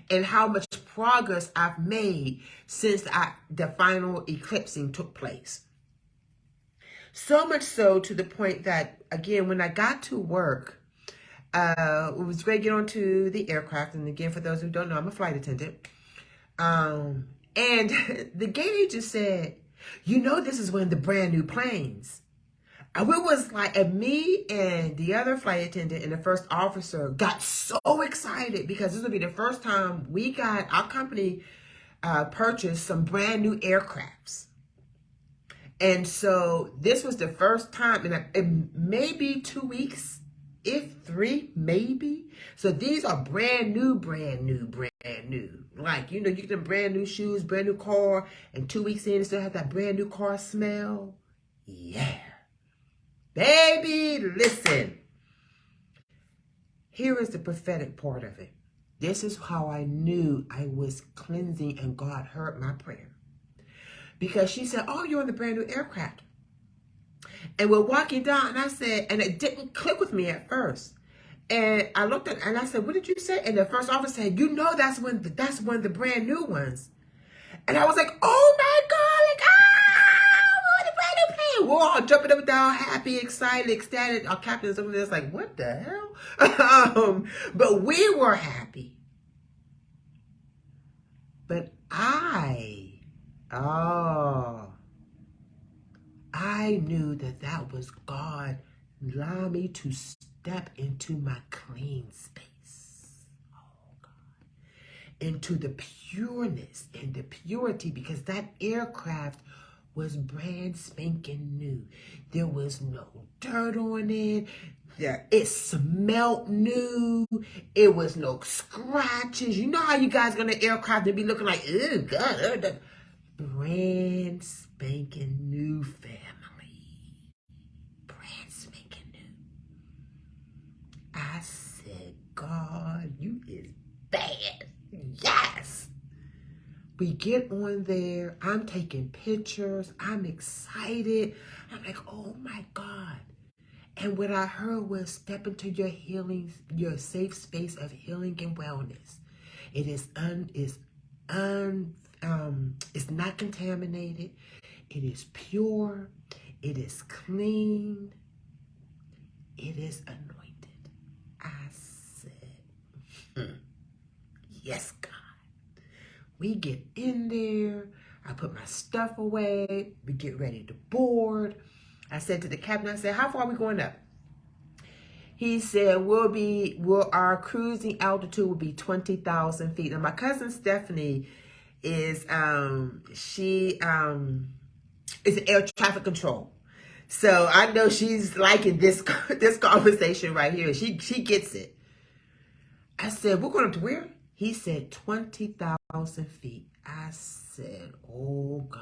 and how much progress I've made since the final eclipsing took place. So much so to the point that, again, when I got to work, it was great to get onto the aircraft. And again, for those who don't know, I'm a flight attendant. And the gate agent said, you know, this is one of the brand new planes. And it was like, and me and the other flight attendant and the first officer got so excited because this would be the first time our company purchased some brand new aircrafts. And so this was the first time in maybe 2 weeks, if 3, maybe. So these are brand new. Like, you know, you get them brand new shoes, brand new car, and 2 weeks in, it still have that brand new car smell. Yeah. Baby, listen. Here is the prophetic part of it. This is how I knew I was cleansing and God heard my prayer. Because she said, oh, you're in the brand new aircraft. And we're walking down, and I said, and it didn't click with me at first. And I looked at, and I said, what did you say? And the first officer said, you know, that's one of the brand new ones. And I was like, oh my God, we're in the brand new plane. We're all jumping up and down, happy, excited, ecstatic. Our captain's over there like, what the hell? But we were happy. But I knew that was God allowing me to step into my clean space. Oh, God. Into the pureness and the purity, because that aircraft was brand spanking new. There was no dirt on it. It smelled new. It was no scratches. You know how you guys go on the aircraft and be looking like, oh, God. Brand spanking new, family. Brand spanking new. I said, God, you is bad. Yes. We get on there. I'm taking pictures. I'm excited. I'm like, oh my God. And what I heard was, step into your healing, your safe space of healing and wellness. It's not contaminated. It is pure. It is clean. It is anointed. I said, yes, God. We get in there. I put my stuff away. We get ready to board. I said to the captain, I said, how far are we going up? He said, our cruising altitude will be 20,000 feet. And my cousin Stephanie is an air traffic control. So I know she's liking this conversation right here. She gets it. I said, we're going up to where? He said 20,000 feet. I said, oh God,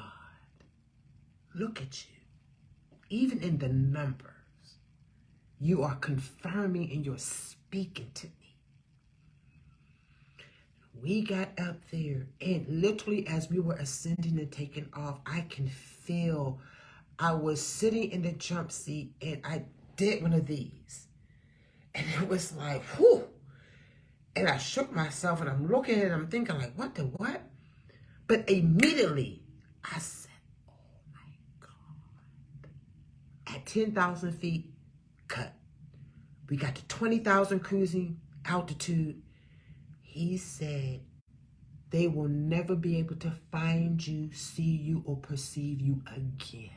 look at you. Even in the numbers, you are confirming and you're speaking to me. We got up there, and literally as we were ascending and taking off, I can feel, I was sitting in the jump seat and I did one of these. And it was like, whew. And I shook myself and I'm looking at it and I'm thinking like, what the what? But immediately I said, oh my God. At 10,000 feet, cut. We got to 20,000 cruising altitude. He said, they will never be able to find you, see you, or perceive you again.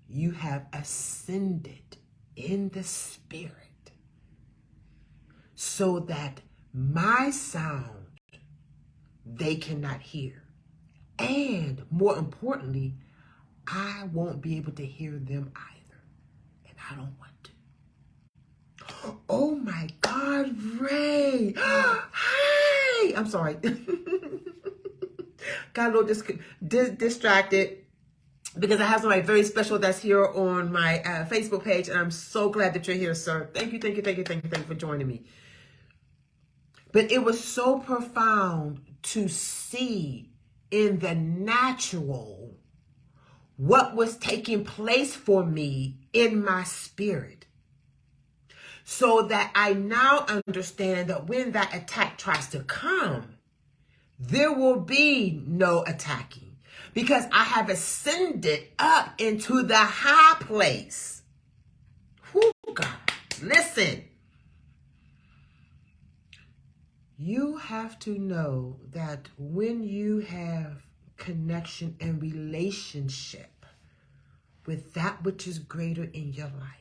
You have ascended in the spirit so that my sound they cannot hear. And more importantly, I won't be able to hear them either. And I don't want to. Oh my God, Ray. Hi. I'm sorry. Got a little distracted because I have somebody very special that's here on my Facebook page. And I'm so glad that you're here, sir. Thank you for joining me. But it was so profound to see in the natural what was taking place for me in my spirit. so that I now understand that when that attack tries to come, there will be no attacking because I have ascended up into the high place. Whoo, God, listen. You have to know that when you have connection and relationship with that which is greater in your life,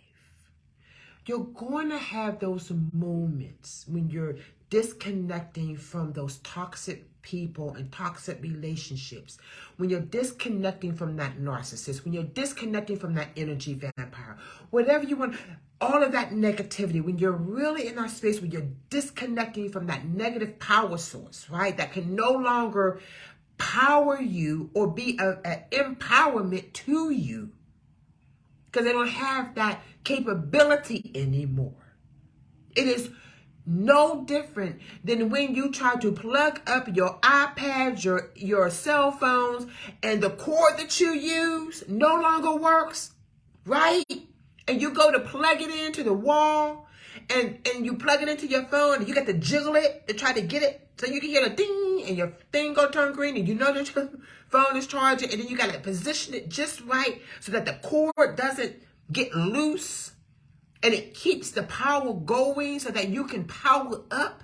you're going to have those moments when you're disconnecting from those toxic people and toxic relationships, when you're disconnecting from that narcissist, when you're disconnecting from that energy vampire, whatever you want, all of that negativity, when you're really in that space where you're disconnecting from that negative power source, right, that can no longer power you or be an empowerment to you, because they don't have that capability anymore. It is no different than when you try to plug up your iPads, your cell phones, and the cord that you use no longer works, right? And you go to plug it into the wall, and you plug it into your phone, and you got to jiggle it to try to get it so you can hear a ding, and your thing go turn green, and you know that your phone is charging, and then you got to position it just right so that the cord doesn't get loose, and it keeps the power going so that you can power up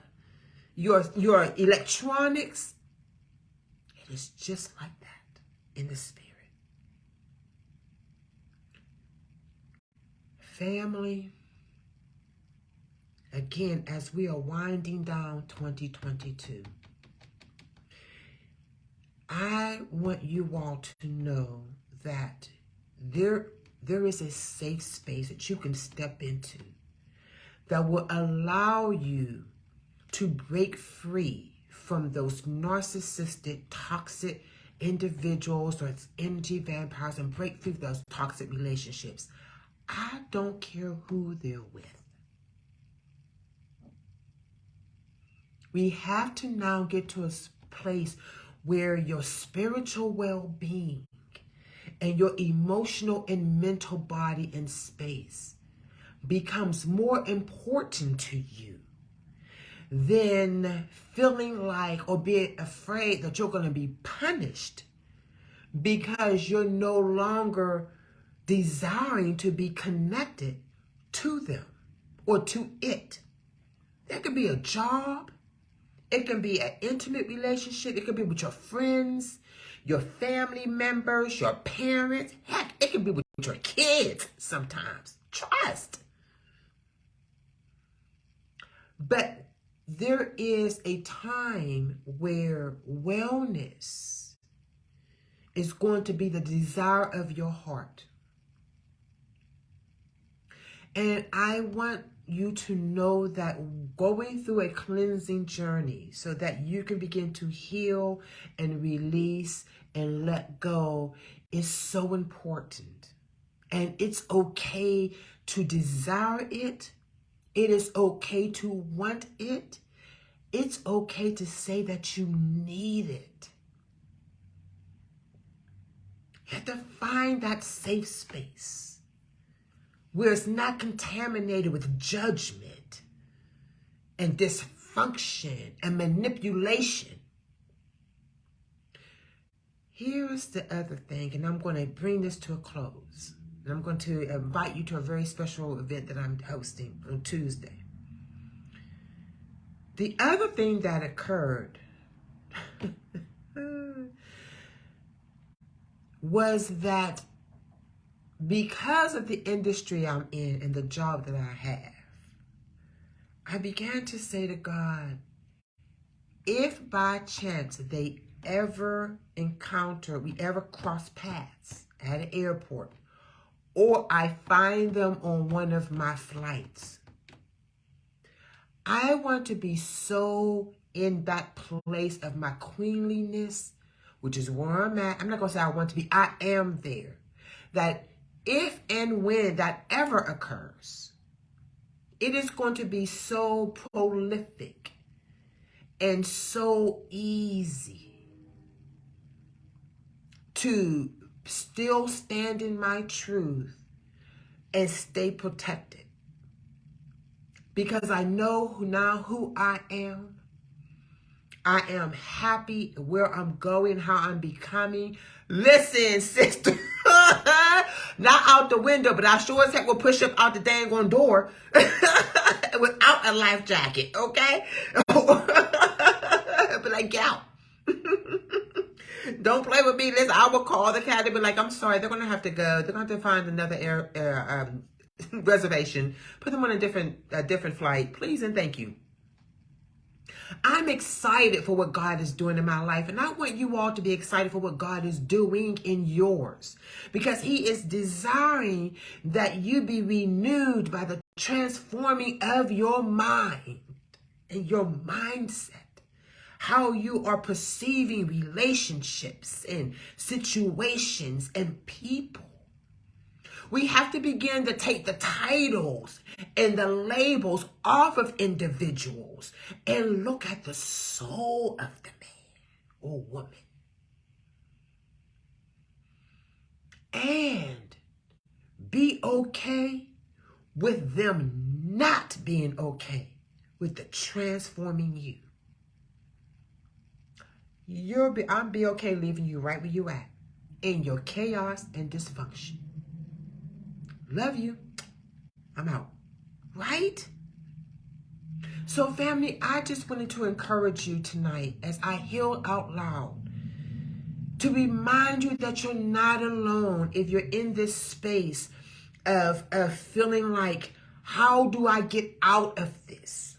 your electronics. It is just like that in the spirit. Family, again, as we are winding down 2022, I want you all to know that there is a safe space that you can step into that will allow you to break free from those narcissistic, toxic individuals or energy vampires and break through those toxic relationships. I don't care who they're with. We have to now get to a place where your spiritual well-being and your emotional and mental body and space becomes more important to you than feeling like or being afraid that you're going to be punished because you're no longer desiring to be connected to them or to it. That could be a job. It can be an intimate relationship. It could be with your friends, your family members, your parents. Heck, it can be with your kids sometimes. Trust. But there is a time where wellness is going to be the desire of your heart. And I want you to know that going through a cleansing journey so that you can begin to heal and release and let go is so important. And it's okay to desire it. It is okay to want it. It's okay to say that you need it. You have to find that safe space where it's not contaminated with judgment and dysfunction and manipulation. Here's the other thing, and I'm going to bring this to a close. And I'm going to invite you to a very special event that I'm hosting on Tuesday. The other thing that occurred was that because of the industry I'm in and the job that I have, I began to say to God, if by chance we ever cross paths at an airport, or I find them on one of my flights, I want to be so in that place of my queenliness, which is where I'm at. I'm not going to say I want to be, I am there. That if and when that ever occurs, it is going to be so prolific and so easy to still stand in my truth and stay protected. because I know now who I am. I am happy where I'm going, how I'm becoming. Listen, sister, not out the window, but I sure as heck will push up out the dang on door without a life jacket, okay? But like, get out. Don't play with me. Listen, I will call the cat and be like, I'm sorry, they're going to have to go. They're going to have to find another reservation. Put them on a different flight. Please and thank you. I'm excited for what God is doing in my life, and I want you all to be excited for what God is doing in yours, because he is desiring that you be renewed by the transforming of your mind and your mindset, how you are perceiving relationships and situations and people. We have to begin to take the titles and the labels off of individuals and look at the soul of the man or woman. And be okay with them not being okay with the transforming you. I'll be okay leaving you right where you at in your chaos and dysfunction. Love you. I'm out. Right? So family, I just wanted to encourage you tonight as I heal out loud to remind you that you're not alone if you're in this space of feeling like, how do I get out of this?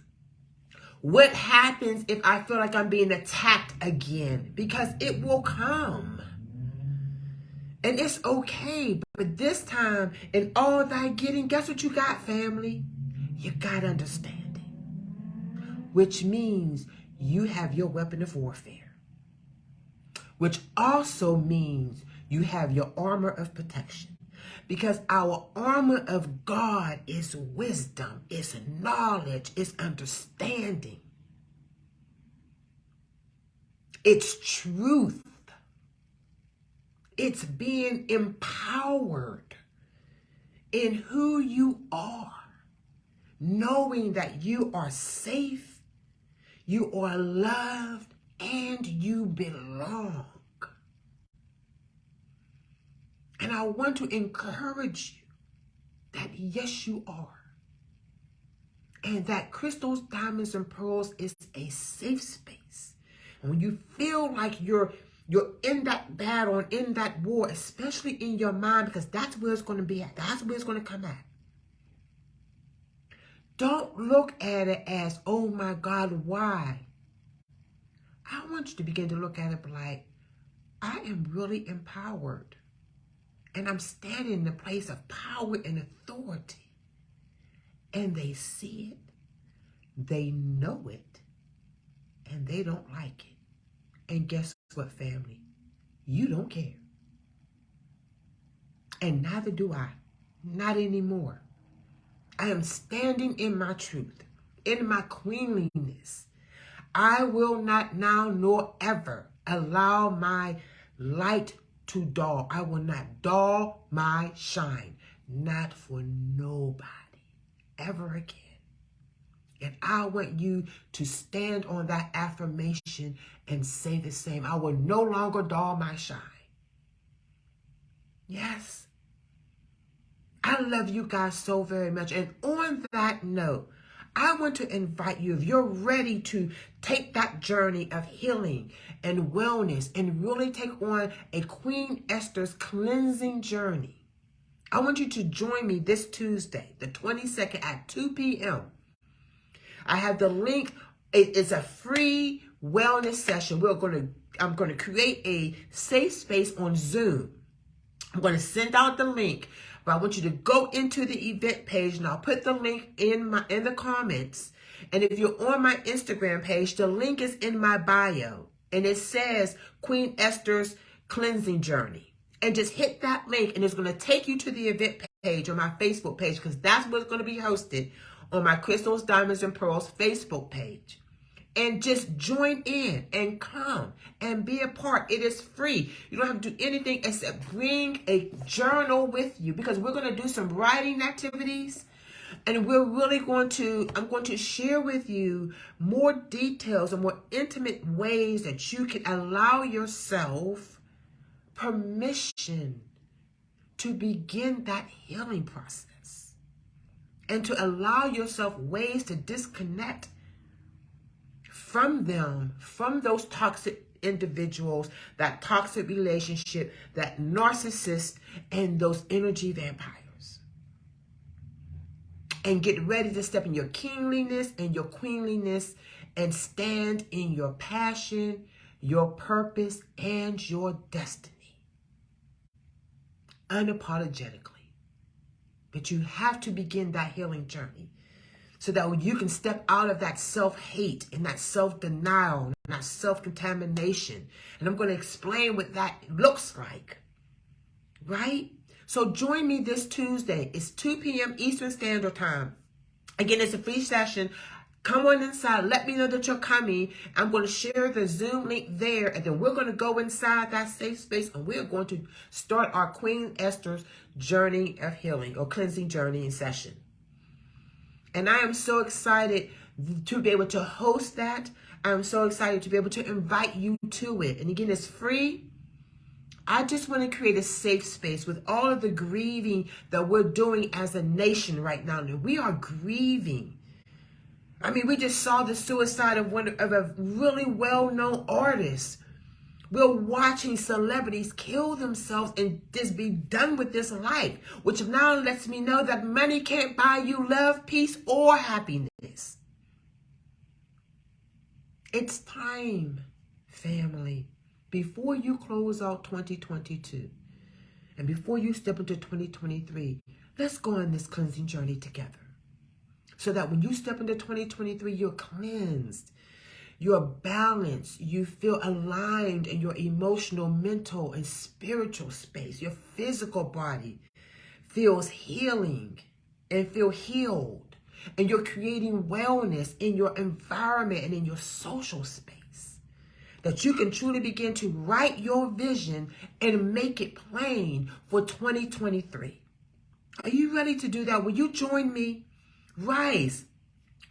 What happens if I feel like I'm being attacked again? Because it will come. And it's okay, but this time, in all thy getting, guess what you got, family? You got understanding, which means you have your weapon of warfare, which also means you have your armor of protection, because our armor of God is wisdom, is knowledge, is understanding. It's truth. It's being empowered in who you are, knowing that you are safe, you are loved, and you belong. And I want to encourage you that yes, you are. And that crystals, diamonds, and pearls is a safe space. And when you feel like you're in that battle and in that war, especially in your mind, because that's where it's going to be at. That's where it's going to come at. Don't look at it as, oh my God, why? I want you to begin to look at it like, I am really empowered. And I'm standing in the place of power and authority. And they see it, they know it, and they don't like it. And guess what, family? You don't care. And neither do I. Not anymore. I am standing in my truth, in my queenliness. I will not now nor ever allow my light to dull. I will not dull my shine. Not for nobody. Ever again. And I want you to stand on that affirmation and say the same. I will no longer dull my shine. Yes. I love you guys so very much. And on that note, I want to invite you, if you're ready to take that journey of healing and wellness and really take on a Queen Esther's cleansing journey, I want you to join me this Tuesday, the 22nd at 2 p.m. I have the link. It is a free wellness session. I'm going to create a safe space on Zoom. I'm going to send out the link, but I want you to go into the event page, and I'll put the link in the comments. And if you're on my Instagram page, the link is in my bio, and it says Queen Esther's Cleansing Journey. And just hit that link, and it's going to take you to the event page on my Facebook page, because that's what's going to be hosted on my Crystals, Diamonds, and Pearls Facebook page. And just join in and come and be a part. It is free. You don't have to do anything except bring a journal with you, because we're going to do some writing activities. And I'm going to share with you more details and more intimate ways that you can allow yourself permission to begin that healing process and to allow yourself ways to disconnect from them, from those toxic individuals, that toxic relationship, that narcissist, and those energy vampires. And get ready to step in your kingliness and your queenliness and stand in your passion, your purpose, and your destiny. Unapologetically. But you have to begin that healing journey so that you can step out of that self-hate and that self-denial and that self-contamination. And I'm going to explain what that looks like, right? So join me this Tuesday. It's 2 p.m. Eastern Standard Time. Again, it's a free session. Come on inside. Let me know that you're coming. I'm going to share the Zoom link there, and then we're going to go inside that safe space, and we're going to start our Queen Esther's journey of healing or cleansing journey in session. And I am so excited to be able to host that. I'm so excited to be able to invite you to it. And again, it's free. I just want to create a safe space with all of the grieving that we're doing as a nation right now. And we are grieving. I mean, we just saw the suicide of a really well-known artist. We're watching celebrities kill themselves and just be done with this life, which now lets me know that money can't buy you love, peace, or happiness. It's time, family, before you close out 2022 and before you step into 2023, let's go on this cleansing journey together so that when you step into 2023, you're cleansed. You're balanced. You feel aligned in your emotional, mental, and spiritual space. Your physical body feels healing and feel healed. And you're creating wellness in your environment and in your social space. That you can truly begin to write your vision and make it plain for 2023. Are you ready to do that? Will you join me? Rise.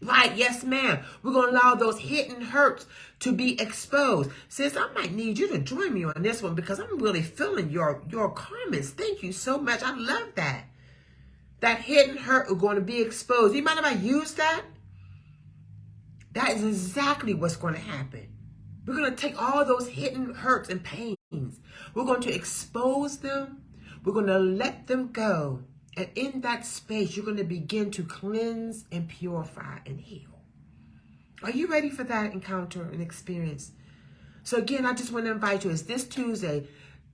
Right, yes, ma'am. We're going to allow those hidden hurts to be exposed. Sis, I might need you to join me on this one because I'm really feeling your comments. Thank you so much. I love that. That hidden hurt is going to be exposed. You mind if I use that? That is exactly what's going to happen. We're going to take all those hidden hurts and pains. We're going to expose them. We're going to let them go. And in that space, you're going to begin to cleanse and purify and heal. Are you ready for that encounter and experience? So again, I just want to invite you. It's this Tuesday,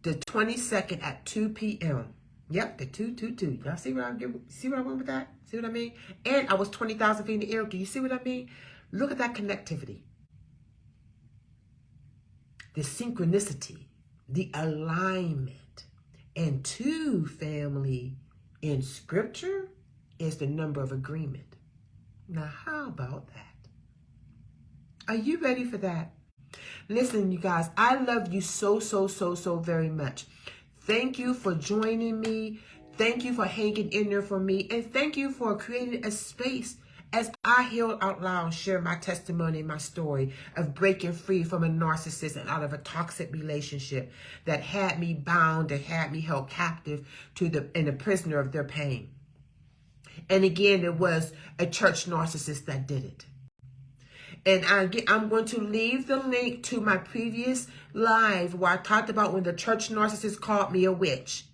the 22nd at 2 p.m. Yep, the 222. Y'all see where I went with that? See what I mean? And I was 20,000 feet in the air. Do you see what I mean? Look at that connectivity. The synchronicity, the alignment. And 2, family, in scripture is the number of agreement. Now, how about that? Are you ready for that? Listen, you guys, I love you so very much. Thank you for joining me. Thank you for hanging in there for me. And thank you for creating a space as I heal out loud, share my testimony, my story of breaking free from a narcissist and out of a toxic relationship that had me bound and had me held captive and a prisoner of their pain. And again, it was a church narcissist that did it. And I'm going to leave the link to my previous live where I talked about when the church narcissist called me a witch.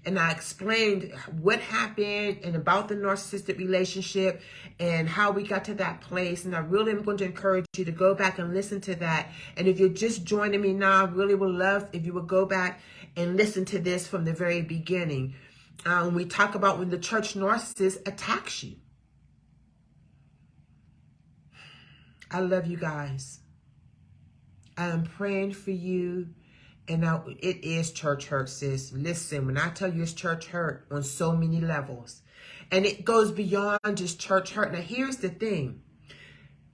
And I explained what happened and about the narcissistic relationship and how we got to that place. And I really am going to encourage you to go back and listen to that. And if you're just joining me now, I really would love if you would go back and listen to this from the very beginning. We talk about when the church narcissist attacks you. I love you guys. I am praying for you. And now it is church hurt, sis. Listen, when I tell you it's church hurt on so many levels. And it goes beyond just church hurt. Now, here's the thing.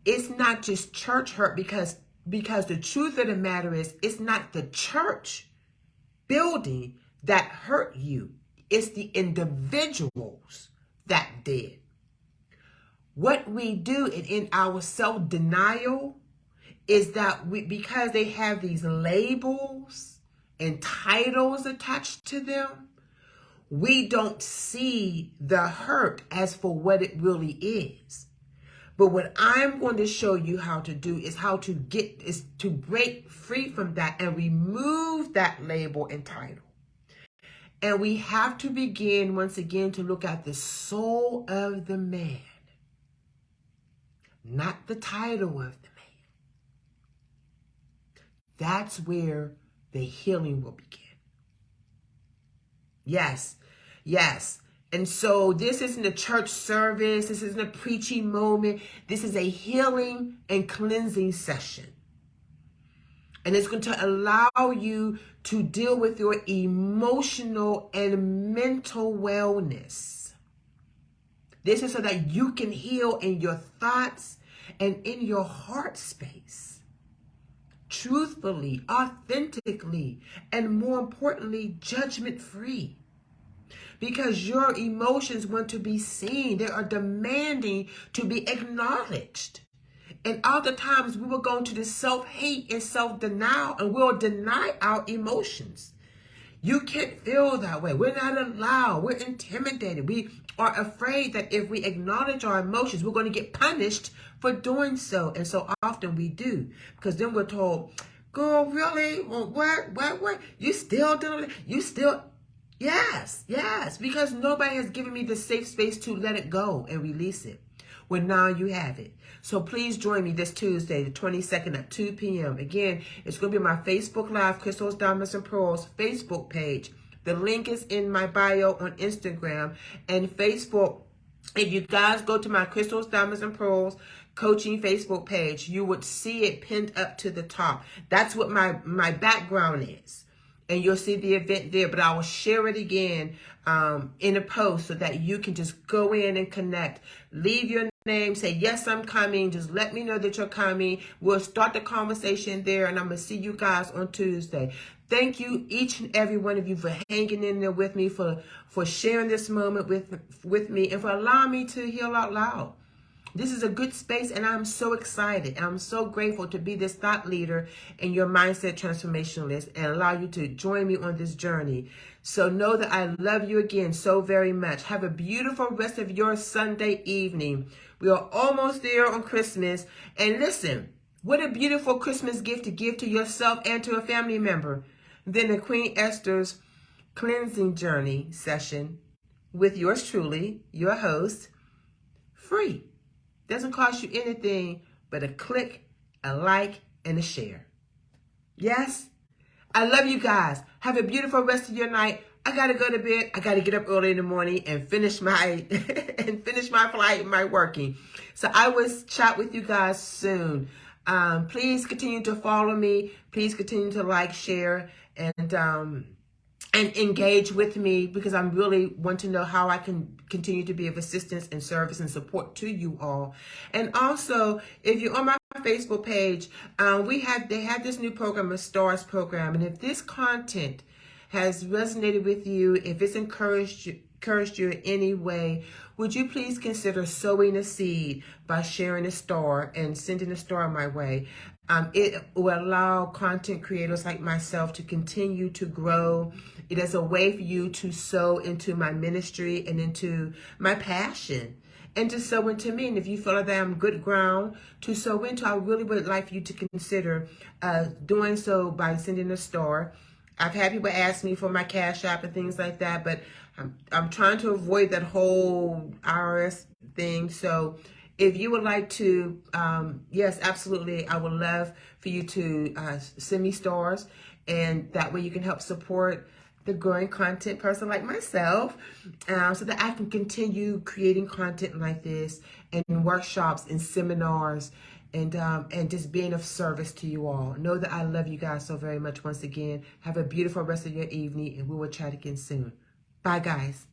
It's not just church hurt because the truth of the matter is it's not the church building that hurt you. It's the individuals that did. What we do in our self-denial is that because they have these labels and titles attached to them, we don't see the hurt as for what it really is. But what I'm going to show you how to do is to break free from that and remove that label and title. And we have to begin once again to look at the soul of the man, not the title of the man. That's where the healing will begin. Yes, yes. And so this isn't a church service. This isn't a preaching moment. This is a healing and cleansing session. And it's going to allow you to deal with your emotional and mental wellness. This is so that you can heal in your thoughts and in your heart space. Truthfully, authentically, and more importantly, judgment-free. Because your emotions want to be seen. They are demanding to be acknowledged. And oftentimes we will go into the self-hate and self-denial and we'll deny our emotions. You can't feel that way. We're not allowed. We're intimidated. We are afraid that if we acknowledge our emotions, we're going to get punished for doing so. And so often we do. Because then we're told, girl, really? What? You still doing it? You still... Yes. Because nobody has given me the safe space to let it go and release it. Well, now you have it. So please join me this Tuesday, the 22nd at 2 p.m. Again, it's going to be my Facebook Live, Crystals, Diamonds, and Pearls Facebook page. The link is in my bio on Instagram and Facebook. If you guys go to my Crystals, Diamonds, and Pearls coaching Facebook page, you would see it pinned up to the top. That's what my background is. And you'll see the event there, but I will share it again in a post so that you can just go in and connect. Leave your name, say, yes, I'm coming. Just let me know that you're coming. We'll start the conversation there, and I'm going to see you guys on Tuesday. Thank you, each and every one of you, for hanging in there with me, for sharing this moment with me, and for allowing me to heal out loud. This is a good space, and I'm so excited. And I'm so grateful to be this thought leader and your mindset transformationalist and allow you to join me on this journey. So know that I love you again so very much. Have a beautiful rest of your Sunday evening. We are almost there on Christmas. And listen, what a beautiful Christmas gift to give to yourself and to a family member than the Queen Esther's cleansing journey session with yours truly, your host, free. Doesn't cost you anything but a click, a like, and a share. Yes? I love you guys. Have a beautiful rest of your night. I got to go to bed. I got to get up early in the morning and finish my flight and my working. So I will chat with you guys soon. Please continue to follow me. Please continue to like, share, and engage with me, because I really want to know how I can continue to be of assistance and service and support to you all. And also, if you're on my Facebook page, they have this new program, a STARS program. And if this content has resonated with you, if it's encouraged you in any way, would you please consider sowing a seed by sharing a star and sending a star my way? It will allow content creators like myself to continue to grow. It is a way for you to sow into my ministry and into my passion, and to sow into me. And if you feel like I'm good ground to sow into, I really would like for you to consider doing so by sending a star. I've had people ask me for my Cash App and things like that, but I'm trying to avoid that whole IRS thing. So if you would like to, yes, absolutely, I would love for you to send me stars, and that way you can help support the growing content person like myself, so that I can continue creating content like this, and workshops and seminars, and just being of service to you all. Know that I love you guys so very much once again. Have a beautiful rest of your evening, and we will chat again soon. Bye, guys.